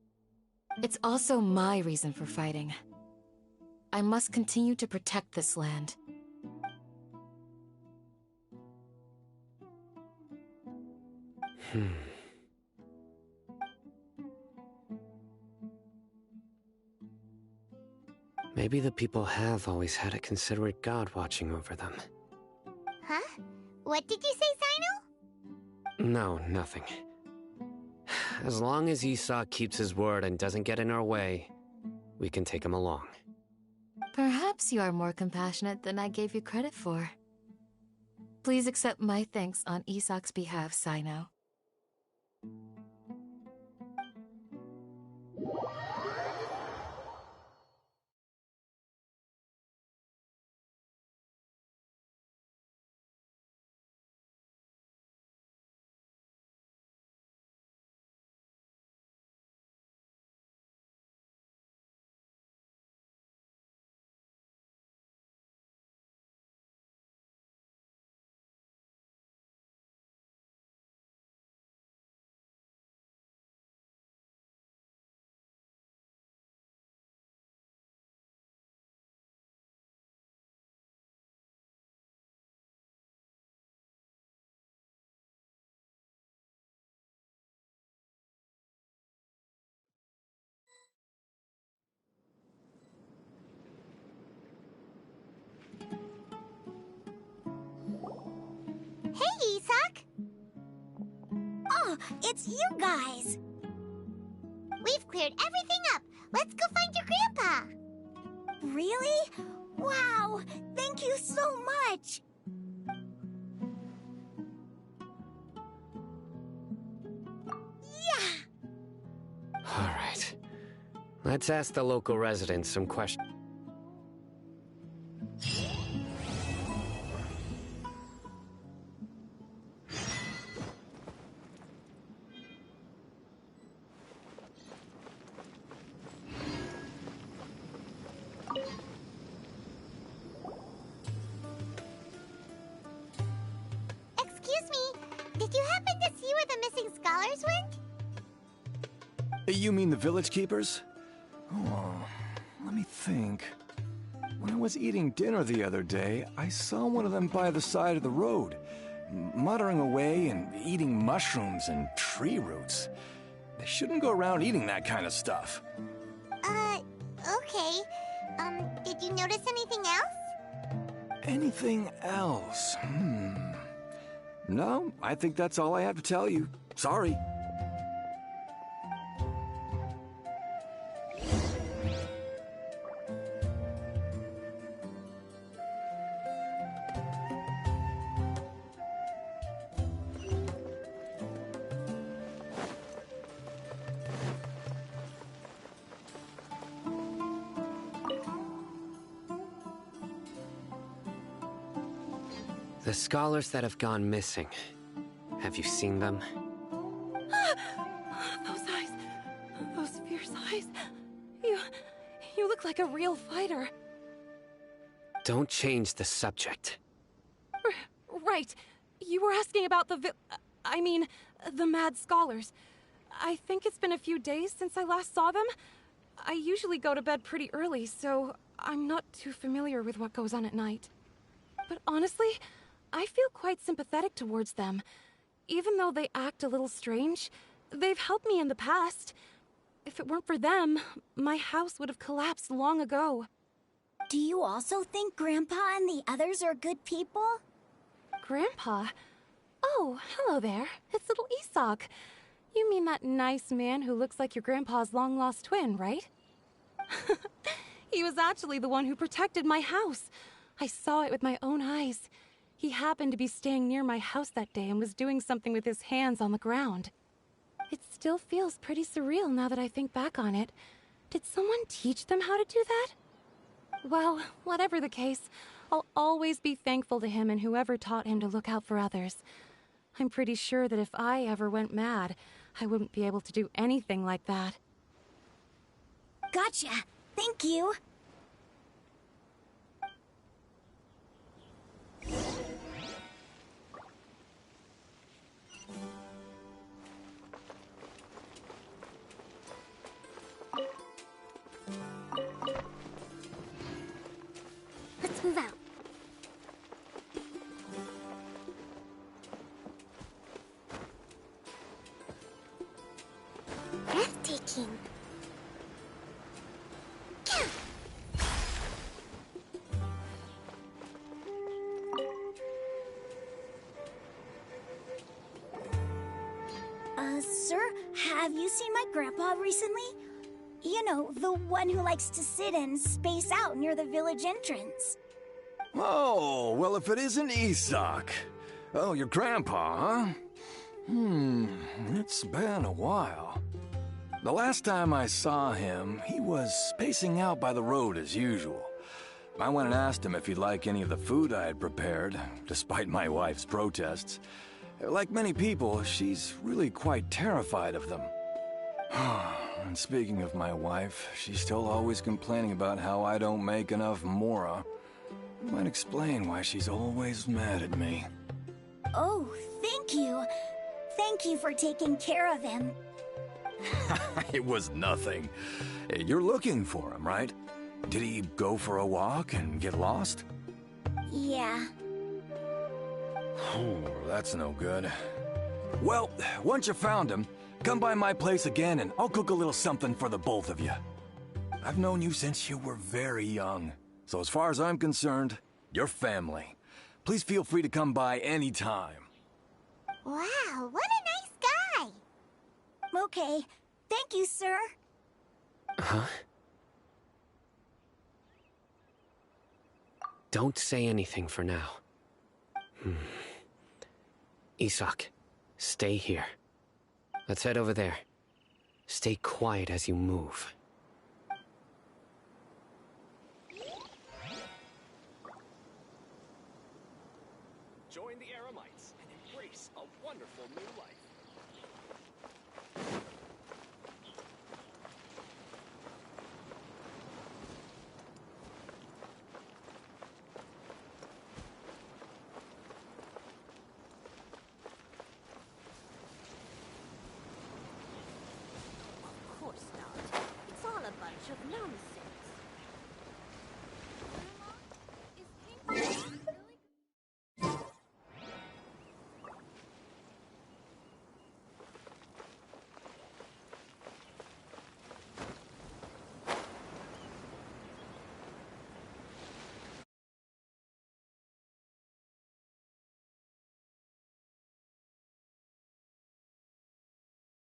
It's also my reason for fighting. I must continue to protect this land.
Maybe the people have always had a considerate god watching over them.
Huh? What did you say, Sino?
No, nothing. As long as Isak keeps his word and doesn't get in our way, we can take him along.
Perhaps you are more compassionate than I gave you credit for. Please accept my thanks on Isak's behalf, Sino.
Hey, Isak!
Oh, it's you guys!
We've cleared everything up. Let's go find your grandpa.
Really? Wow! Thank you so much! Yeah!
Alright. Let's ask the local residents some questions.
Excuse me, did you happen to see where the missing scholars went?
You mean the village keepers? Oh, let me think. When I was eating dinner the other day, I saw one of them by the side of the road, muttering away and eating mushrooms and tree roots. They shouldn't go around eating that kind of stuff.
Okay. Did you notice anything else?
Anything else? No, I think that's all I have to tell you. Sorry.
The scholars that have gone missing. Have you seen them?
Those eyes. Those fierce eyes. You look like a real fighter.
Don't change the subject.
Right. You were asking about the the Mad Scholars. I think it's been a few days since I last saw them. I usually go to bed pretty early, so I'm not too familiar with what goes on at night. But honestly, I feel quite sympathetic towards them. Even though they act a little strange, they've helped me in the past. If it weren't for them, my house would have collapsed long ago.
Do you also think Grandpa and the others are good people?
Grandpa? Oh, hello there. It's little Isak. You mean that nice man who looks like your grandpa's long-lost twin, right? He was actually the one who protected my house. I saw it with my own eyes. He happened to be staying near my house that day and was doing something with his hands on the ground. It still feels pretty surreal now that I think back on it. Did someone teach them how to do that? Well, whatever the case, I'll always be thankful to him and whoever taught him to look out for others. I'm pretty sure that if I ever went mad, I wouldn't be able to do anything like that.
Gotcha. Thank you.
Let's move out. Breathtaking.
Sir, have you seen my grandpa recently? You know, the one who likes to sit and space out near the village entrance.
Oh, well, if it isn't Isak. Oh, your grandpa, huh? It's been a while. The last time I saw him, he was spacing out by the road as usual. I went and asked him if he'd like any of the food I had prepared, despite my wife's protests. Like many people, she's really quite terrified of them. And speaking of my wife, she's still always complaining about how I don't make enough mora. Might explain why she's always mad at me.
Oh, thank you. Thank you for taking care of him.
It was nothing. You're looking for him, right? Did he go for a walk and get lost?
Yeah.
Oh, that's no good. Well, once you found him, come by my place again and I'll cook a little something for the both of you. I've known you since you were very young, so as far as I'm concerned, you're family. Please feel free to come by anytime.
Wow, what a nice guy!
Okay, thank you, sir.
Huh? Don't say anything for now. Isak, stay here. Let's head over there. Stay quiet as you move.